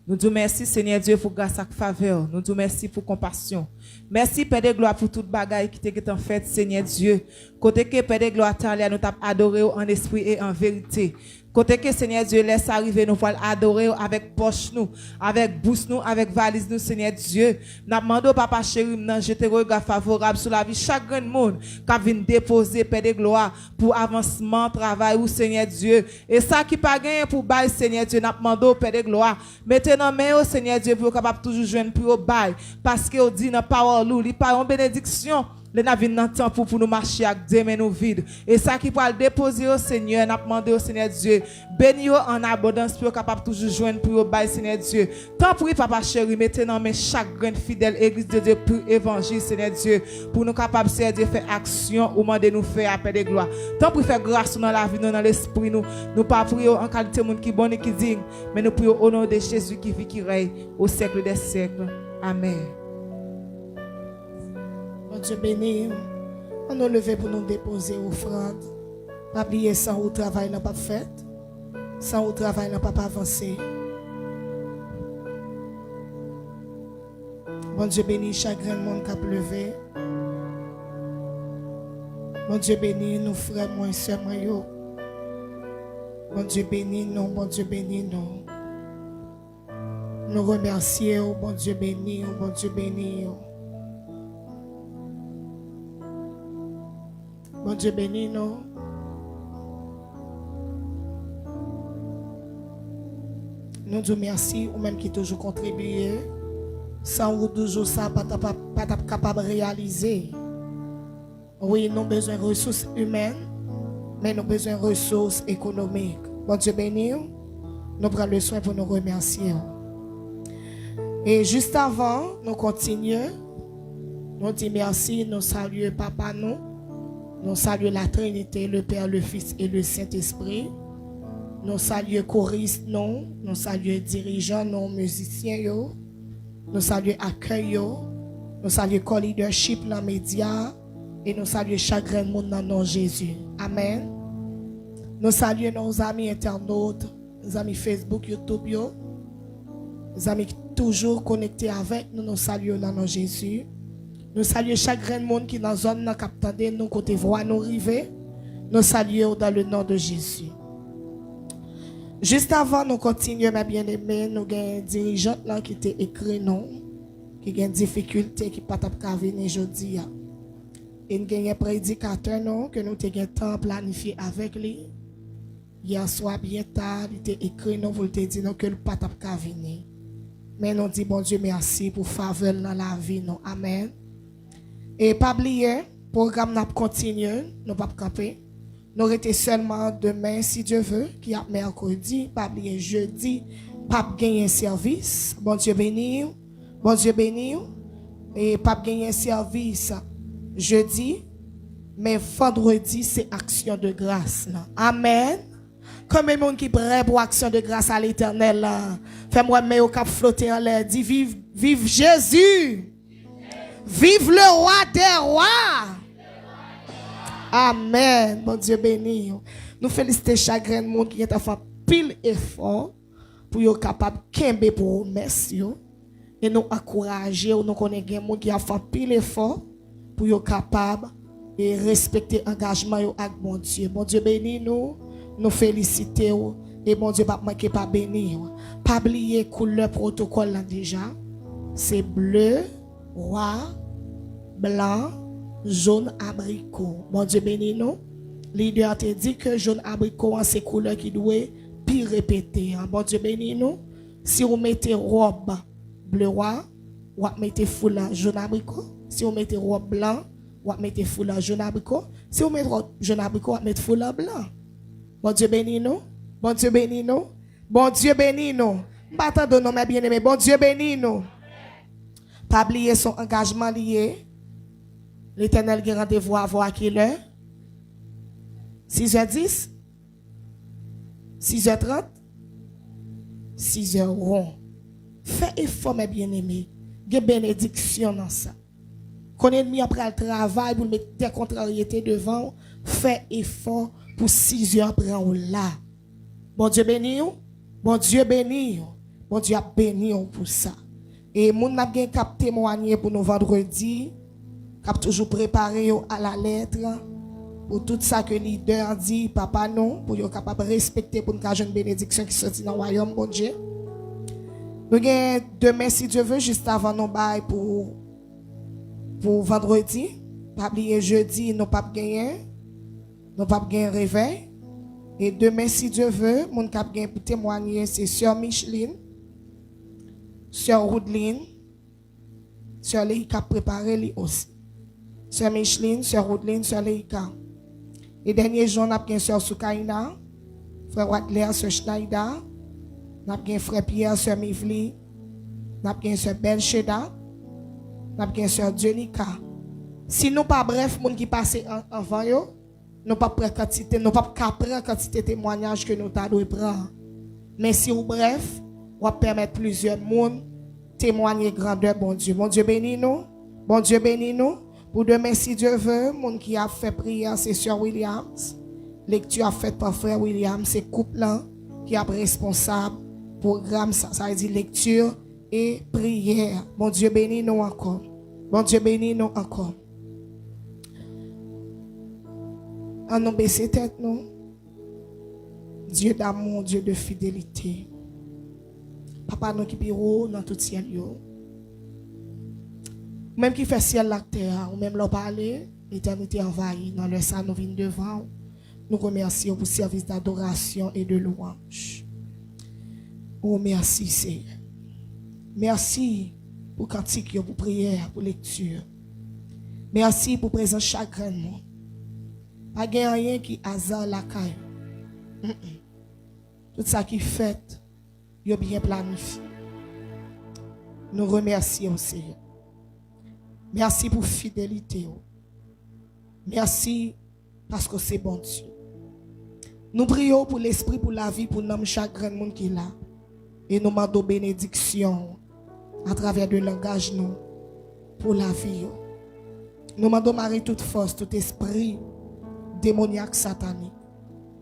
Nous disons merci Seigneur Dieu pour grâce et faveur. Nous disons merci pour compassion. Merci Père de gloire pour toute bagaille qui t'est en fait Seigneur Dieu. Côté que Père de gloire t'as nous t'a adoré en esprit et en vérité. Côté que Seigneur Dieu laisse arriver nous pour adorer avec poche nous, avec bouche nous, avec valise nous Seigneur Dieu. N'a demandé Papa chéri nan jeter regard favorable sur la vie chaque grand monde qui vient déposer Père de gloire pour avancement travail ou Seigneur Dieu. Et ça qui pas gagné pour bail Seigneur Dieu n'a demandé Père de gloire. Mettez dans main au Seigneur Dieu pour capable toujours joindre pour au bail parce que on dit dans parole ou li pas en bénédiction. Le navire dans temps pour nous marcher avec des mains nous vides. Et ça qui peut le déposer au Seigneur, n'a demandé au Seigneur Dieu, bénis en abondance pour capable toujours joindre pour au Seigneur Dieu. Tant pour Papa chéri, mettez dans main chaque grande fidèle église de Dieu pour évangile Seigneur Dieu, pour nous capables de faire action ou demander nous faire appel de gloire. Tant pour faire grâce dans la vie, dans l'esprit nous pas prier en qualité monde qui bon et qui digne, mais nous prions au nom de Jésus qui vit qui règne au siècle des siècles. Amen. Mon Dieu béni, on nous levé pour nous déposer offrande. Pas oublier sans où travail n'a pas fait, sans où travail n'a pas avancé. Mon Dieu béni, chaque grand monde qui a levé. Mon Dieu béni, nous frères, moi, sœurs, moi, yo. Mon Dieu béni, nous, mon Dieu béni, nous. Nous remercions, mon Dieu béni, mon Dieu béni. Mon Dieu béni nous. Nous disons merci ou même qui toujours contribué. Sans vous toujours ça pas capable de réaliser. Oui, nous avons besoin de ressources humaines, mais nous avons besoin de ressources économiques. Mon Dieu béni, nous prenons le soin pour nous remercier. Et juste avant, nous continuons. Nous disons merci, nous saluons Papa nous. Nous saluons la Trinité, le Père, le Fils et le Saint-Esprit. Nous saluons choristes, nous saluons dirigeants, nous musiciens, nous saluons accueil, nous saluons co-leadership dans les médias et nous saluons chaque grand monde dans le nom de Jésus. Amen. Nous saluons nos amis internautes, nos amis Facebook, YouTube, nos amis toujours connectés avec nous, nous saluons dans le nom de Jésus. Nous saluons chaque grand monde qui est dans la zone qui nous côté voix nous river. Nous saluons dans le nom de Jésus. Juste avant nous continuer mes bien-aimés, nous avons un dirigeant là qui était écrit non, qui a une difficulté qui pas capable venir aujourd'hui. Et nous avons un prédicateur non que nous avons temps planifié avec lui. Hier soir bien tard, il était écrit non pour te dire que le pas capable venir. Mais nous dit bon Dieu merci pour faveur dans la vie non. Amen. Et pas oublier, programme n'a continué, nous pas camper. Nous arrêter seulement demain si Dieu veut, qui a mercredi, pas oublier jeudi, pas gagner service. Bon Dieu béni. Bon Dieu béni. Et pas gagner service jeudi, mais vendredi c'est action de grâce là. Amen. Comme les gens qui prêt pour action de grâce à l'Éternel là. Fais-moi mais au cap flotter en l'air, dis vive Jésus. Vive le roi des rois. Amen. Bon Dieu béni. Nous félicitons chagrin de monde qui est fait pile effort pour être capable de kembe pour merci. Et nous encourager, nous connaissons des gens qui a fait pile effort pour être capable de respecter l'engagement avec mon Dieu. Bon Dieu béni nous félicitons et bon Dieu pas manquer pas bénir. Pas oublier couleur protocole là déjà. C'est bleu, roi, blanc, jaune, abricot. Bon Dieu béni nous. Leader te dit que jaune abricot c'est couleur qui doit puis répéter. Bon Dieu béni nous. Si vous mettez robe bleu roi, vous mettez foulard jaune abricot. Si vous mettez robe blanc, vous mettez foulard jaune abricot. Si vous mettez jaune abricot, vous mettez foulard blanc. Bon Dieu béni nous. Bon Dieu béni nous. Bon Dieu béni nous. Pas tant de nom mes bien-aimés. Bon Dieu béni nous. Pas oublier son engagement lié. L'Éternel qui rendez-vous à voir à quelle heure? 6h10? 6h30? 6h rond. Fais effort, mes bien-aimés. Get bénédiction dans ça. Qu'on ennemi après le travail pour mettre des contrariétés devant, fais effort pour 6 heures prendre là. Bon Dieu béni. Bon Dieu béni. Bon Dieu a béni pour ça. Et mon n'a bien cap témoigner pour nous vendredi, cap toujours préparé à la lettre pour tout ça que leader dit papa non pour être capable de respecter pour nous avoir une bénédiction qui sortit dans le royaume bon Dieu. Nous avons demain si Dieu veut juste avant nos bails pour vendredi, pas oublier jeudi nous pas gagner. Nous pas gagner réveil et demain si Dieu veut mon cap gagner pour témoigner c'est sœur Micheline. Sœur Roudline, Sœur Leïka préparé lui aussi. Sœur Micheline, Sœur Roudline, Sœur Leïka. Et dernier jour, nous avons Sœur Soukaina, Frère Wadler, Sœur Schneider, nous avons Frère Pierre, Sœur Mivli, nous avons Sœur Belcheda, nous avons Sœur Dionika. Si nous pas bref, les gens qui passent avant nous, nous pas prendre quantité, nous pas prendre quantité de témoignages que nous t'avons prendre. Mais si nous bref, on va permettre plusieurs monde témoigner grandeur bon Dieu. Bon Dieu bénis nous. Bon Dieu bénis nous. Pour demain si Dieu veut, monde qui a fait prière c'est Sœur Williams. Lecture a fait par Frère Williams, c'est couple là qui est responsable programme ça veut dire lecture et prière. Bon Dieu bénis nous encore. Bon Dieu bénis nous encore. En nous baisser tête nous. Dieu d'amour, Dieu de fidélité. Papa nous qui bureau dans tout ciel yo. Même qui fait ciel la terre, ou même leur parler, l'éternité envahie dans le sang nous vient devant. Nous remercions pour le service d'adoration et de louange. Oh merci Seigneur. Merci pour cantique, pour prière, pour lecture. Merci pour présence chagrin. Pas rien qui hasard la caille. Tout ça qui fait, il bien planifié. Nous remercions Seigneur. Merci pour fidélité. Merci parce que c'est bon Dieu. Nous prions pour l'esprit, pour la vie, pour l'homme chagrin monde qui est là. Et nous demandons bénédiction à travers de l'engagement pour la vie. Nous demandons Marie toute force, tout esprit démoniaque satanique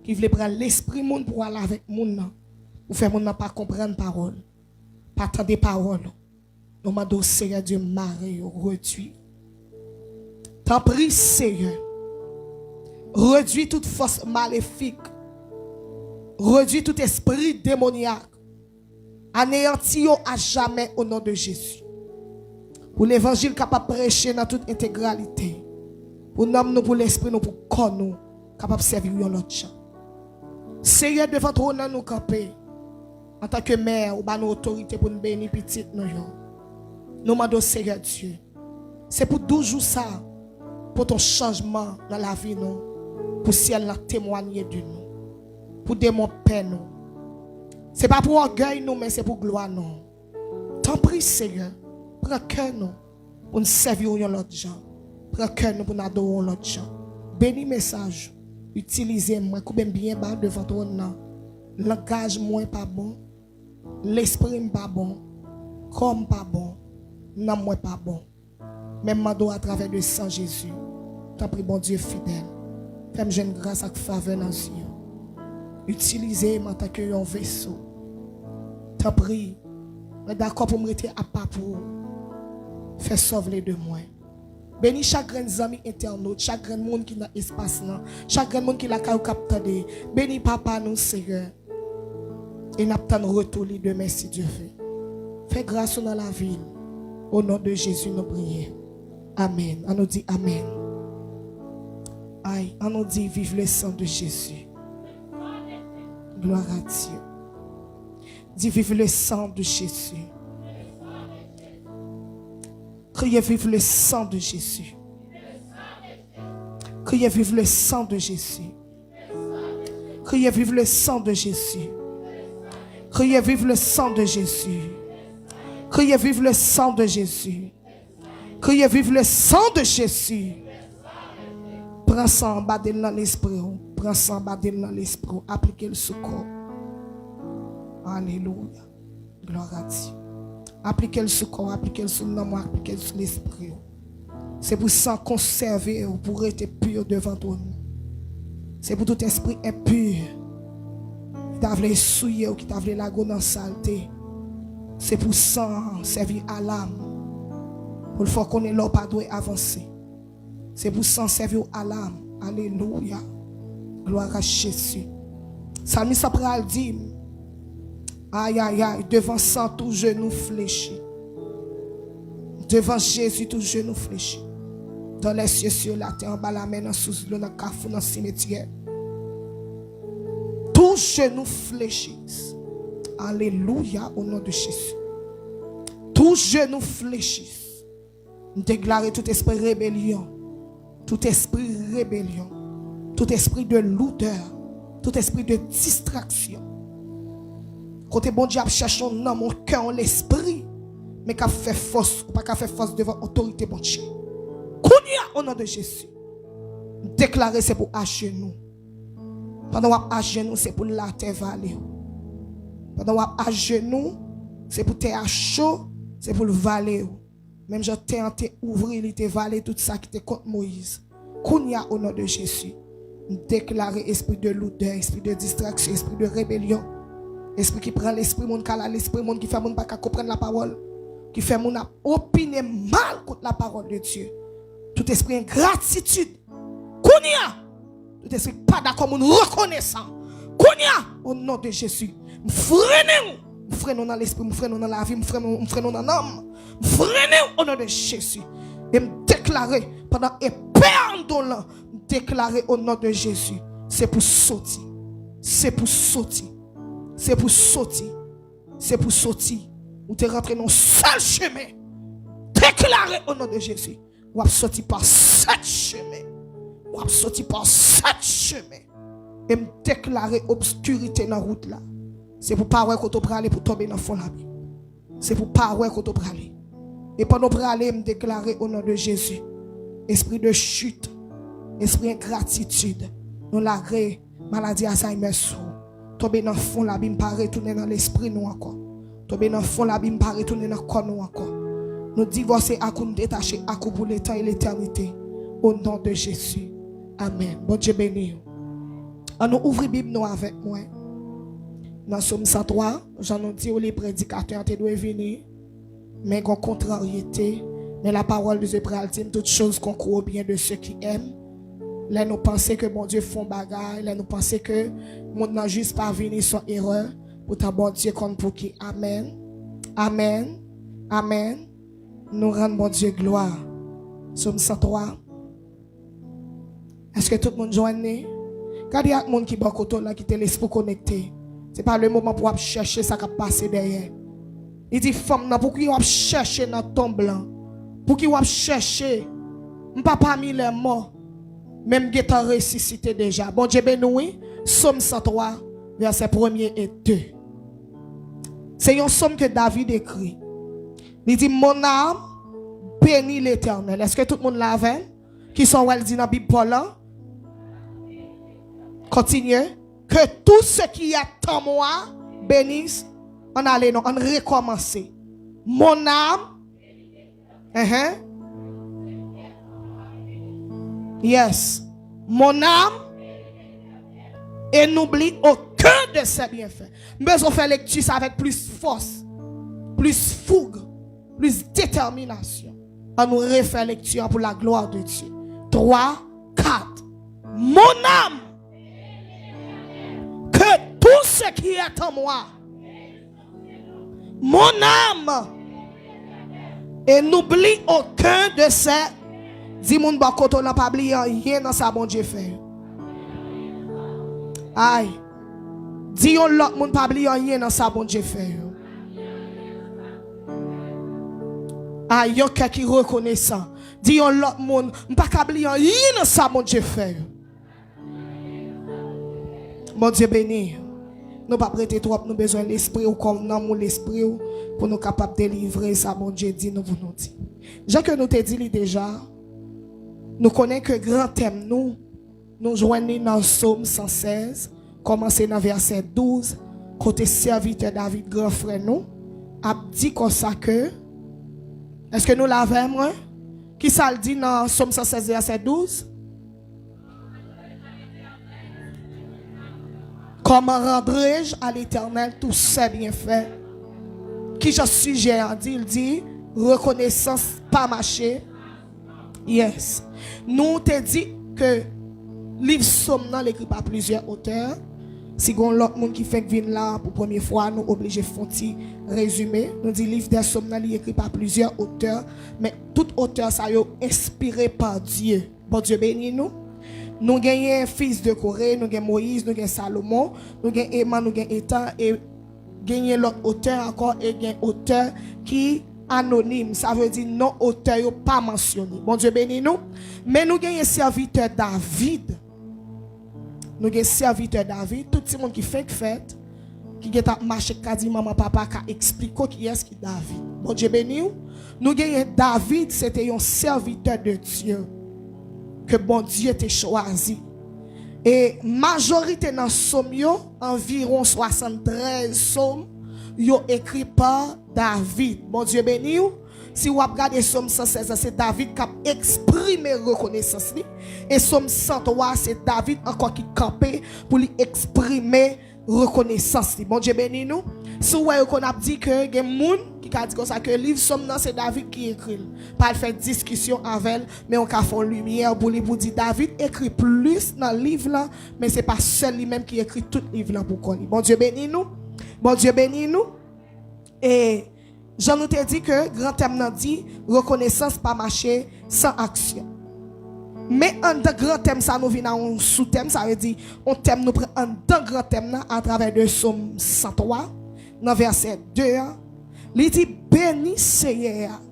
qui veut prendre l'esprit monde pour aller avec monde pour faire monde pas comprendre parole, pas entendre parole. Nous demandons Seigneur Dieu Marie réduit. T'en prie Seigneur. Réduit toute force maléfique. Réduit tout esprit démoniaque. Anéantis à jamais au nom de Jésus. Pour l'évangile capable de prêcher dans toute intégralité. Pour nous, pour l'esprit, nous, pour corps, nous, capable de servir l'autre champ. Seigneur, devant toi, nous camper. En tant que mère, ou nos autorité pour nous bénir petite, nous demandons Seigneur Dieu. C'est pour 12 jours ça. pour ton changement dans la vie nous, pour ciel témoigner de nous, pour démon paix nous. C'est pas pour orgueil nous, mais c'est pour gloire nous. T'en prie Seigneur, prends cœur nous pour nous servir l'autre gens. Prends cœur nous pour nous adorer l'autre gens. Bénis message, utilisez-moi, coupez bien bas devant ton nom. Langage moi pas bon, l'esprit pas bon, comme pas bon, non moi pas bon. Même mando à travers le sang Jésus. T'en prie bon Dieu fidèle. Fais-moi jeune grâce à faveur dans Dieu. Utilisez-moi en tant que un vaisseau. T'en prie. D'accord pour me rester à pas pour faire sauver de moi. Bénis chaque grand ami internaute, chaque grand monde qui dans l'espace là, chaque grand monde qui la capte. Bénis papa nous Seigneur. Et n'attend retour demain si Dieu veut. Fais grâce dans la ville. Au nom de Jésus nous prions. Amen. On nous dit amen. Aïe, on nous dit vive le sang de Jésus. Gloire à Dieu. Dis vive le sang de Jésus. Criez vive le sang de Jésus. Criez vive le sang de Jésus. Criez vive le sang de Jésus. Criez vive le sang de Jésus. Criez vive le sang de Jésus. Criez vive le sang de Jésus. Prends ça en bas dans l'esprit. Prends ça en bas dans l'esprit. Appliquez le secours. Alléluia. Gloire à Dieu. Appliquez le secours, appliquez le sur l'amour, appliquez le sur l'esprit. C'est pour ça conserver, pour être pur devant toi. C'est pour tout esprit impur qui t'a voulu souiller ou qui t'a voulu la go dans saleté. C'est pour ça servir à l'âme. Pour le faire qu'on est là, pas doit avancer. C'est pour ça servir à l'âme. Alléluia. Gloire à Jésus. Salmi Sapral dit, aïe aïe aïe, devant ça tout genou fléchi. Devant Jésus tout genou fléchi. Dans les cieux sur la terre, en bas la main dans sous l'eau, dans le carrefour, dans le cimetière. Tout genou fléchi. Alléluia au nom de Jésus. Tout genou fléchi. Déclarer tout esprit rébellion. Tout esprit rébellion. Tout esprit de lourdeur. Tout esprit de distraction. Côté bon Dieu cherche dans mon cœur l'esprit, mais qu'a fait force, pas qu'a fait force devant autorité bon Dieu. Kounia au nom de Jésus. Déclarer c'est pour à genoux. Pendant qu'on à genoux c'est pour la terre vallée. Pendant qu'on à genoux c'est pour terre chaud, c'est pour le vallée. Même je t'ai ouvrir il te vallée tout ça qui était contre Moïse. Kounia au nom de Jésus. Déclarer esprit de lourdeur, esprit de distraction, esprit de rébellion. Esprit qui prend l'esprit, mon cala, l'esprit, mon qui fait mon pas comprendre la parole, qui fait mon opiner mal contre la parole de Dieu. Tout esprit ingratitude, Kounia, tout esprit pas d'accord, mon reconnaissant, Kounia, au nom de Jésus, freinez-nous dans l'esprit, freinez-nous dans la vie, freinez-nous dans l'âme, freinez-nous au nom de Jésus, et me déclarer pendant et perdons-le, déclarer au nom de Jésus, c'est pour sortir, c'est pour sortir. C'est pour sortir. C'est pour sortir. Ou te rentrer dans un seul chemin. Déclaré au nom de Jésus. Ou à sortir par 7 chemins. Ou à sortir par 7 chemins. Et me déclarer obscurité dans la route là. C'est pour pas ouais qu'on te aller pour tomber dans le fond là. C'est pour pas ouais qu'on te aller. Et pendant que aller me déclarer au nom de Jésus. Esprit de chute. Esprit ingratitude. Nous l'arrêt. Maladie Alzheimer sous. Tomber dans le fond, la bim pas retourner dans l'esprit nous encore. Tomber dans le fond, la bim pas retourner dans le corps nous encore. Nous divorcer à nous détacher à pour le temps et l'éternité. Au nom de Jésus. Amen. Bon Dieu béni. On nous ouvre la Bible nous avec moi. Dans Somme 103, j'en ai dit où les prédicateurs doivent venir. Mais qu'on contrariété. Mais la parole de Dieu dit toutes choses qu'on croit bien de ceux qui aiment. Là, nous pensons que bon Dieu font bagaille. Là, nous pensons que mon n'a juste pas venu sans erreur. Pour ta bon Dieu compte pour qui. Amen. Amen. Amen. Nous rendons bon Dieu gloire. Somme 103. Est-ce que tout le monde joigne? Quand il y a des gens qui sont côté là, qui te laissent pour connecter, ce n'est pas le moment pour chercher ça qui a passé derrière. Il dit, femme, pour qui va chercher dans ton blanc? Pour qui va chercher M'pas parmi les morts. Même qui est ressuscité déjà. Bon Dieu béni, Somme 103, verset 1er et 2. C'est un somme que David écrit. Il dit, mon âme bénit l'Éternel. Est-ce que tout le monde l'a vu? Qui sont elle dit dans la Bible Paul? Continue. Que tout ce qui est en moi bénisse. On allait, on recommence. Mon âme. Yes. Mon âme. Et n'oublie aucun de ses bienfaits. Mais on fait lecture ça avec plus force, plus fougue, plus détermination. On nous refait lecture pour la gloire de Dieu. 3, 4. Mon âme, que tout ce qui est en moi, mon âme, et n'oublie aucun de ces. Dis mon bakoto n'a pas oublié rien dans sa bon Dieu fait. Aïe. Dis l'autre monde pas oublier rien dans sa bon Dieu fait. Aïe, yo qui reconnaissant. Dis l'autre monde pas oublier rien dans sa bon Dieu fait. Mon Dieu béni. Nous pas prêter trop, nous besoin de l'esprit ou comme dans l'esprit pour nous capables de délivrer ça bon Dieu dit nous vous nous dit. Jean que nous te dit déjà, nous connaissons que grand thème nous joignons dans Psaume 116, commencer dans verset 12, côté serviteur David grand frère nous a dit comme ça que est-ce que nous l'avons moi? Qui ça le dit dans Psaume 116 verset 12? Comment rendrai-je à l'Éternel tous ses bienfaits? Qui je sujet il dit reconnaissance pas marché. Yes. Nous te dit que livre Somme l'écrit par plusieurs auteurs. Si on l'autre monde qui fait venir là pour première fois, nous obligés de faire un résumé. Nous dit livre des Sommes écrit par plusieurs auteurs, mais tout auteur ça yo inspiré par Dieu. Bon Dieu béni nous. Nous gagnons fils de Corée, nous gagnons Moïse, nous gagnons Salomon, nous gagnons Emma, nous gagnons Étan et gagnons l'autre auteur encore et gagnons auteur qui anonyme, ça veut dire non auteur pas mentionné. Bon Dieu béni nous. Mais nous gagnons serviteur David. Nous gagnons serviteur David, tout le monde qui fait fête, qui a marché dit maman papa qui explique qui est-ce qui David. Bon Dieu béni nous. Nous gagnons David, c'était un serviteur de Dieu que bon Dieu t'a choisi. Et majorité dans somme environ 73 sommes yo écrit par David. Bon Dieu béni ou. Si vous regardez Somme 116, c'est David qui a exprimé reconnaissance. Et Somme 103, c'est David encore qui campait pour lui exprimer reconnaissance. Bon Dieu béni nous. Si vous voyez qu'on a dit que il y a des gens qui a dit comme ça que le livre Somme c'est David qui écrit. Pas faire discussion avec elle, mais on a fait lumière pour lui pour dire David écrit plus dans le livre là, mais c'est pas seul lui-même qui écrit tout le livre là pour qu'on lit. Bon Dieu béni nous. Bon Dieu béni nous. Et Jean nous t'a dit que grand thème n'a dit reconnaissance pas marcher sans action. Mais un de grand thème ça nous vient en sous-thème, ça veut dire on thème nous prend un de grand thème à travers de Psaume 103 dans verset 2. Il dit béni Seigneur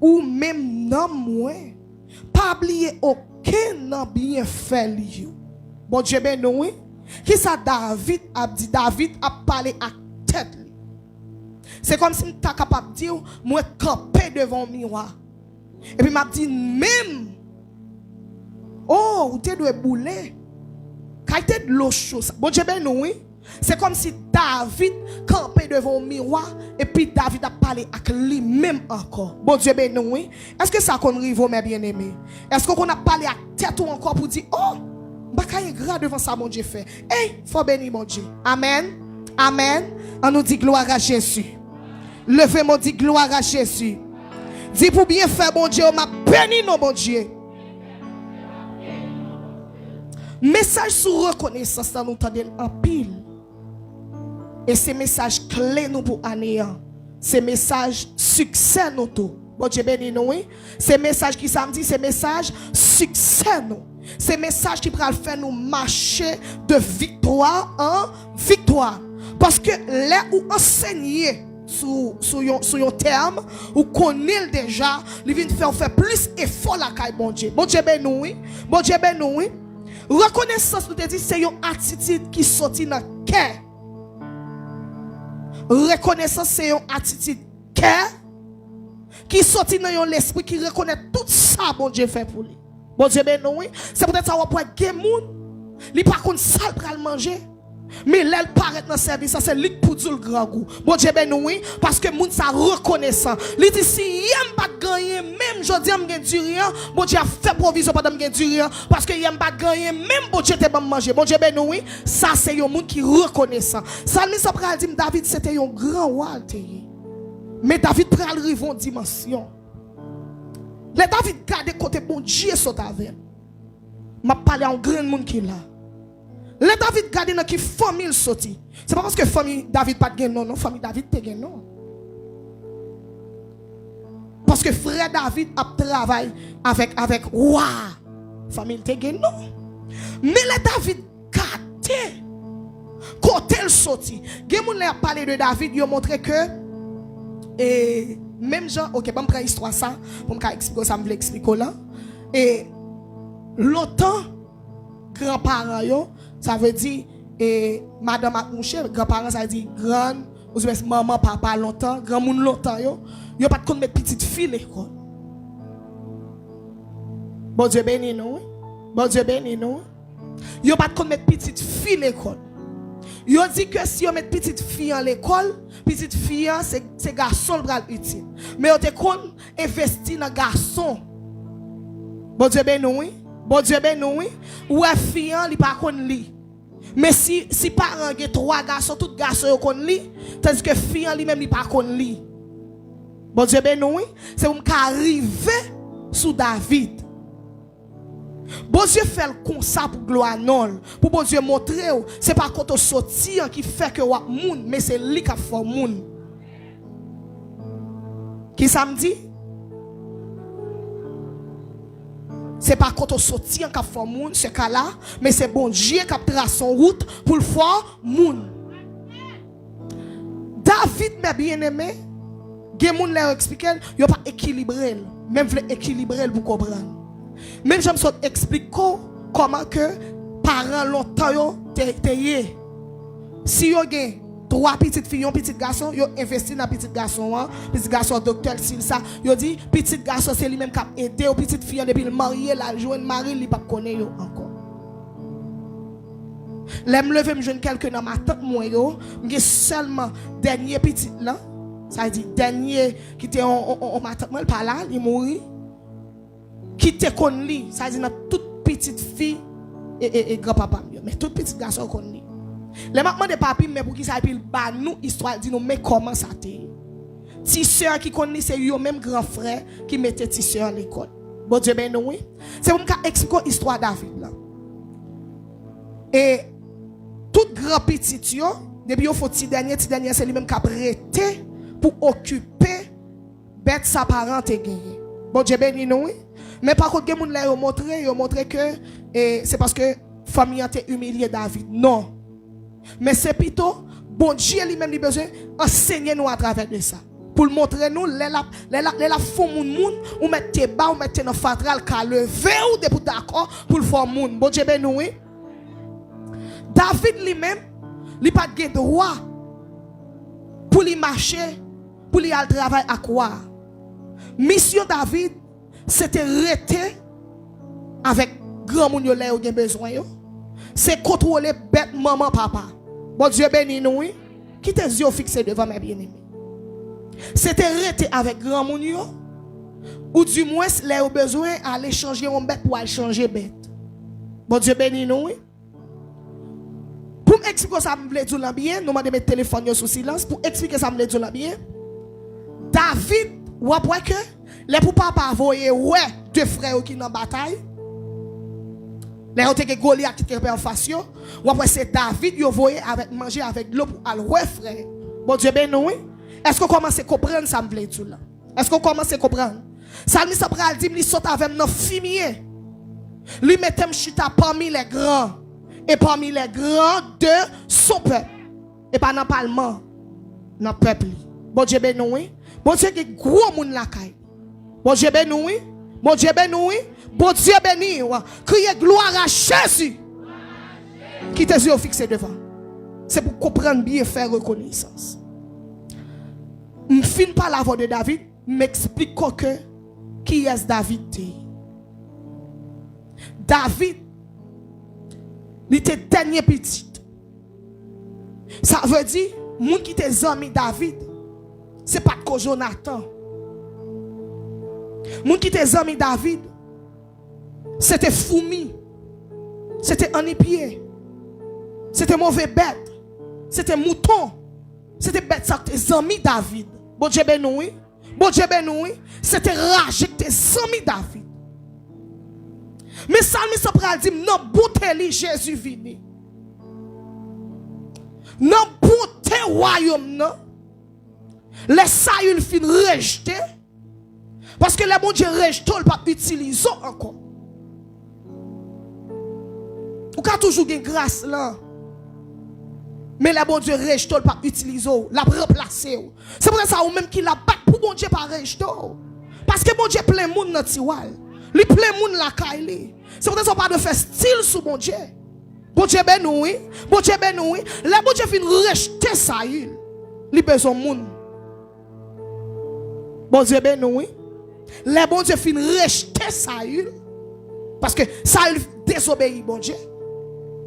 ou même non moi pas oublier aucun bienfait lui. Bon Dieu béni oui. Qui ça David a dit David a parlé à tête. C'est comme si tu es capable de dire moi camper devant le miroir. Et puis m'a dit même oh, tu dois bouler. Quand tu de l'eau chaude. Bon Dieu ben oui. C'est comme si David campait devant le miroir et puis David a parlé avec lui-même encore. Bon Dieu ben oui. Est-ce que ça qu'on arrive mes bien-aimés? Est-ce qu'on a parlé à tête ou encore pour dire oh, bakaye grand devant ça mon Dieu fait. Hey, faut bénir mon Dieu. Amen. Amen. On nous dit gloire à Jésus. Levez-moi, dit gloire à Jésus. Dis pour bien faire, bon Dieu, on m'a béni, non, bon Dieu. Message sur reconnaissance, nous entendons en pile. Et ces messages clés nous pour anéant. Ces messages succès nous tout. Bon Dieu béni nous, oui. Ces messages qui samedi, ces messages succès nous. Ces messages qui pourraient faire nous marcher de victoire en victoire. Parce que là où enseigner sur un terme, ou connaît déjà, il vient faire plus effort la caille bon Dieu. Bon Dieu ben nous, oui. Bon Dieu ben nous, oui. Reconnaissance, nous te dit, c'est une attitude qui sortit dans le cœur. Reconnaissance, c'est une attitude cœur qui sortit dans l'esprit, qui reconnaît tout ça, bon Dieu fait pour lui. Bon Dieu ben nous, oui. C'est peut-être ça, on peut être moun, il pas contre ça, il va manger. Mais là, elle paraît dans le service, ça c'est lui pour dire le grand goût. Bon Dieu ben oui, parce que moun ça reconnaissant. Il dit si y'aime pas gagner, même je dis m'gagne du rien, bon Dieu a fait provision pendant m'gagne du rien parce que y'aime pas gagner, même bon Dieu te pas manger. Bon Dieu ben oui, ça c'est un monde qui reconnaissant. Salmi ça pral dit David c'était un grand roi. Mais David pral arriver en dimension. Les David garde côté bon Dieu saute avec. M'a parlé en grand monde qui là. Les David garde dans qui famille sorti. C'est pas parce que famille David pas de non, famille David te gagne non. Parce que frère David a travaillé avec roi. Famille te gagne non. Mais les David garde côté le sorti. Gen a parlé de David, il a montré que et même Jean, OK, bon prendre histoire ça pour me expliquer ça me veut expliquer là. Et longtemps grand-parents yo ça veut dire madame accouché grand-parents ça veut dire grand ou maman papa longtemps grand monde longtemps yo pas de compte mettre petite fille l'école. Bon Dieu béni nous. Bon Dieu béni nous. Yo pas de compte mettre petite fille l'école. Yo dit que si on met petite fille à l'école, petite fille c'est garçon le bras utile. Mais on te compte investir dans garçon. Bon Dieu béni nous. Bon Dieu ben oui. Ou est fille li pas kon li. Mais si parents ont trois garçons, tout garçon yo kon li, tandis que fille li même li pas kon li. Bon Dieu ben oui, c'est pour arriver sous David. Bon Dieu fait comme ça pour gloire non, pour bon Dieu montrer c'est pas quand on sorti qui fait que wa moun, mais c'est lui qui fait moun. Qui ça me dit? C'est pas quand on sortit en cap for moun ce cas là, mais c'est bon Dieu qui a tracé son route pour le faire moun. David mes bien-aimés, gen moun leur expliquer, yo pas équilibré, même vle équilibrer pour comprendre. Même j'aime ça expliquer comment que parents longtemps yo te si yo gen trois petites filles, un petit garçon, yo investi dans petit garçon docteur s'il ça, yo dit petit garçon c'est lui même qui a aidé au petite fille depuis le marié la joindre mari il pas connaît yo encore. L'aime lever me joindre quelqu'un dans ma tante moi yo, m'gè seulement dernier petit là, ça dit dernier qui était en ma tante moi pas là, il mourit. Qui te connaît lui, ça dit dans toute petite fille et grand-papa mais tout petit garçon connaît. Les mamans de papi mais pour qui ça pile ba nous histoire dit nous mais comment ça t'est. Ti sœur qui connaît c'est yo même grand frère qui mettait ti sœur à l'école. Bon Dieu ben oui. C'est pour me expliquer histoire David là. Et tout grand petit yo depuis yo faut ti dernier c'est lui même qui a prêté pour occuper bête sa parent te gagné. Bon Dieu ben oui. Mais par contre gen moun là yo montré que c'est parce que famille a été humilié David. Non. Mais c'est plutôt bon Dieu lui-même a besoin d'enseigner nous à travers de ça. Pour montrer nous les font moun ou mettre tes bas ou mettre dans fatral car lever ou de pour d'accord pour le faire moun. Bon Dieu ben nous. David lui-même il pas de droit pour lui marcher pour lui aller travailler à quoi. Mission David c'était rester avec grand moun yo là ou gen besoin yo. C'est contrôler bête maman papa. Bon Dieu béni nous. Qui tes yeux fixés devant mes bien-aimés. C'était rester avec grand moun yo ou du moins les au besoin aller changer un bête pour aller changer bête. Bon Dieu béni nous. Pour m'expliquer ça me veut dire bien, nous m'a mettre téléphone sous silence pour expliquer ça me veut dire bien. David ou après que les pour papa voyer ouais deux frères qui dans bataille. Les autres que Goliath qui était en face yo, ou après c'est David yo voyé avec manger avec l'eau pour aller ouais frère. Bon Dieu ben nous. Est-ce qu'on commence à comprendre ça me veut dire là? Est-ce qu'on commence à comprendre? Ça me pral dit il saute avec nos fumier. Lui mettait chita parmi les grands et parmi les grands de son peuple et pas dans parlement dans peuple. Bon Dieu ben oui. Bon Dieu qui gros monde la caille. Bon Dieu ben oui. Bon Dieu ben oui. Bon Dieu béni. Criez gloire à Jésus. Qui tes yeux fixés devant. C'est pour comprendre bien faire reconnaissance. Je ne finis pas la voix de David, m'explique que qui est David. David, il était dernier petit. Ça veut dire, moun qui était ami David, c'est pas que Jonathan. Moun qui était ami David, c'était Foumi, c'était Anipier, c'était mauvais bête, c'était mouton, c'était bête ça que tes amis David. Bon Dieu bénoui, bon Dieu bénoui, c'était rage que tes amis David. Mais ça me pral dit non bouteille Jésus vini. Non bouteille royaume non. Les saïl fin rejeté parce que les bon Dieu rejette le pas utiliser encore. Ou ka toujours gen grâce là. Mais les bon Dieu rejette le pas utiliser, la remplacer. C'est pour ça ou même qui la bat pour bon Dieu pas rejeter. Parce que bon Dieu plein monde dans tiwal. Li plein monde la caille. C'est pour ça pas de faire style sous bon Dieu. Bon Dieu ben oui, bon Dieu ben oui. Les bon Dieu fin rejeter ça il besoin monde. Bon Dieu ben oui. Les bon Dieu fin rejeter ça parce que ça il désobéit bon Dieu.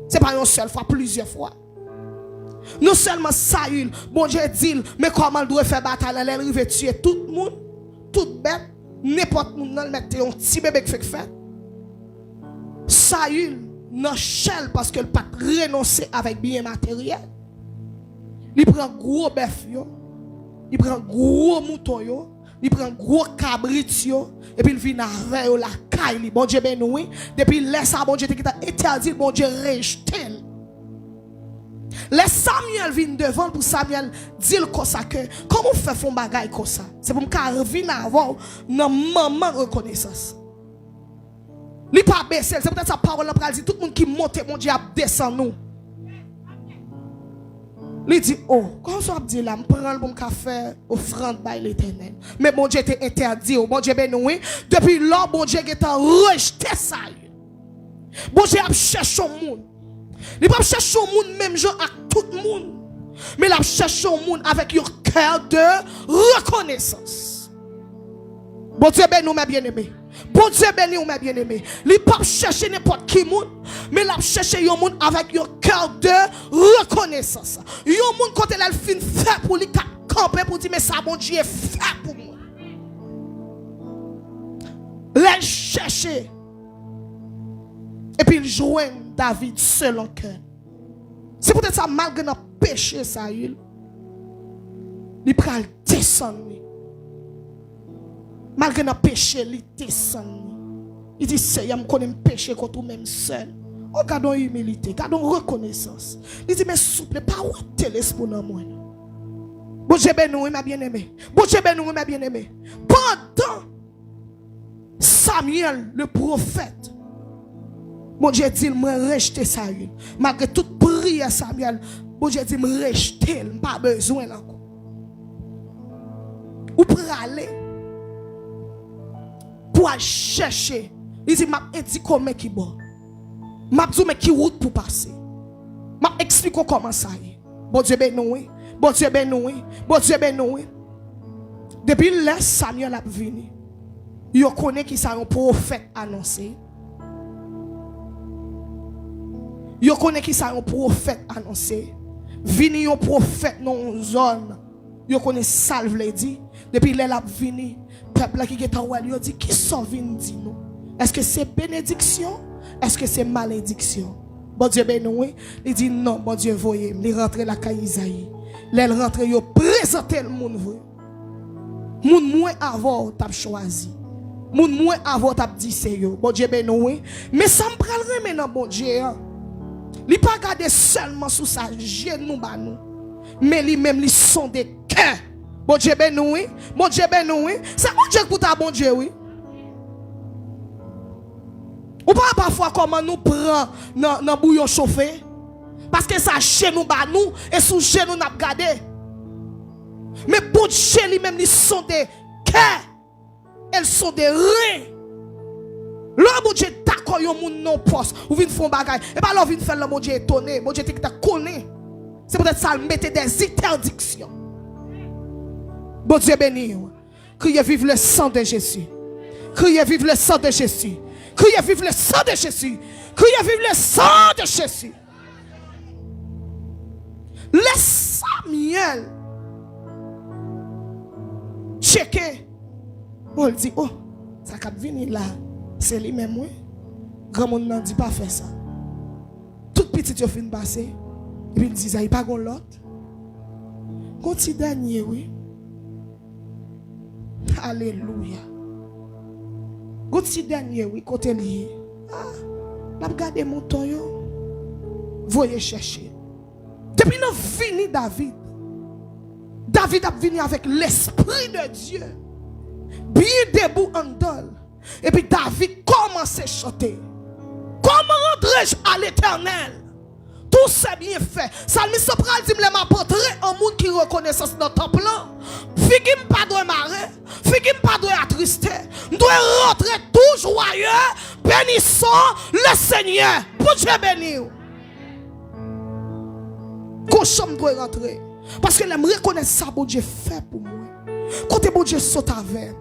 C'est pas une seule fois, plusieurs fois. Non seulement ça bon Dieu dit mais comment il doit faire bataille, elle arrive tuer tout le monde, toute bête. N'importe où nous mettons un petit bébé qui fait. Saül n'a chel parce qu'il n'a pas renoncé avec bien matériel. Il prend gros bœuf, il prend gros mouton, il prend gros cabrit, et puis il vient avec la caille. Bon Dieu ben oui. Depuis laisse ça, bon Dieu qui t'a interdit, bon Dieu rejette. Les Samuel vient devant pour Samuel dire comme ça que comment on fait font bagaille comme ça. C'est pour me venir avoir non maman reconnaissance. Li pas baisser, c'est peut-être sa parole pour dire tout le monde qui monte mon Dieu a descend nous. Il dit oh, comment ça dit là, me prend le bon café offrande by l'Éternel. Mais mon Dieu était interdit, bon Dieu ben oui, depuis là bon Dieu est rejeté ça. Bon Dieu a cherché au monde. Il ne pas chercher au monde même genre à tout le monde. Mais il cherche au monde avec un cœur de reconnaissance. Bon Dieu béni, mes bien-aimés. Bon Dieu béni, mes bien-aimés. Il ne pas chercher n'importe qui monde, mais il chercher un monde avec un cœur de reconnaissance. Un monde quand il fin fait pour lui camper pour dire mais ça bon Dieu est fait pour moi. Il chercher. Et puis il joint David selon cœur. C'est peut-être ça, malgré notre péché, ça, il prend descendre. Malgré notre péché, il descend. Il dit, Seigneur, je connais le péché contre même seul. Oh, gardons humilité, gardons reconnaissance. Il dit, mais s'il vous plaît, pas où l'esprit dans moi. Bon Dieu béni, ma bien-aimée. Bon Dieu béni, ma bien-aimée. Pendant Samuel, le prophète, bon Dieu dit, moi rejeter Saül. Malgré toute prière Samuel, bon Dieu dit, me rejeter, pas besoin encore. Ou pour aller, pour chercher, il dit, m'a dit comment qui bon. M'a dit mais qui route pour passer. M'a expliqué comment ça y est. Bon Dieu béni, bon Dieu béni, bon Dieu béni. Depuis là Samuel a venu. Il connaît qui ça un prophète annoncé. Yo connaît qui ça un prophète annoncé. Vini un prophète dans zone. Yo connaît salve le dit. Depuis là la vini, peuple qui est en yo dit qui sont vini dit nous. Est-ce que c'est bénédiction? Est-ce que c'est malédiction? Bon Dieu béni, il dit non, bon Dieu voyez, il rentre la caille Isaïe. Là rentre yo présenter le monde vrai. Moun moins avant t'a choisi. Moun moins avant t'a dit c'est yo. Bon Dieu béni, mais ça me prend maintenant bon Dieu. Li pas garder seulement sous sa genou ba nous, mais li même li sont des cœurs. Bon Dieu béni oui, bon Dieu béni oui. C'est bon Dieu pour ta bon Dieu oui. Ou pas parfois comment nous prend dans bouillon chauffé parce que ça chez nous ba nous et sous chez nous n'a gardé. Mais bon Dieu lui-même, ils sont des cœurs. Elles sont des reins. Là, mon Dieu, d'accord, yon moun non poste. Ou vin font bagay. Et pas là, vin faire le mon Dieu étonné. Mon Dieu, t'es connu. C'est peut-être ça, mettez des interdictions. Bon Dieu béni. Criez vive le sang de Jésus. Criez vive le sang de Jésus. Criez vive le sang de Jésus. Criez vive le sang de Jésus. Laisse Samuel checker. On dit, oh, ça cap venir là. C'est lui-même, oui. Grand monde n'a dit pas faire ça. Toute petite yo fin passer. Et puis il dit, ça il pas gon l'autre. Quand il dernier, oui. Alléluia. Quand il dernier, oui, côté lié. Ah, n'a regardé mon ton yo. Voyez chercher. Depuis nous fini David. David a venu avec l'esprit de Dieu. Bien debout en dol. Et puis David commence à chanter. Comment rendrai-je à l'Éternel? Tout c'est bien fait. Salmi Sopral dit me m'apporter un monde qui reconnaissance dans ton plan. Figim pas doit marrer, figim pas doit attrister. Doit rentrer tout joyeux, bénissons le Seigneur. Pour Dieu béni. Cochon doit rentrer parce que l'aime reconnaître ça bon Dieu fait pour moi. Côté bon Dieu saute avec.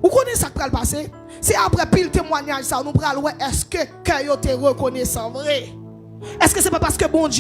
Vous connaissez ça qui va passer? C'est après pile témoignage ça nous pral ouais est-ce que cœur te reconnaissant vrai? Est-ce que c'est pas parce que bon Dieu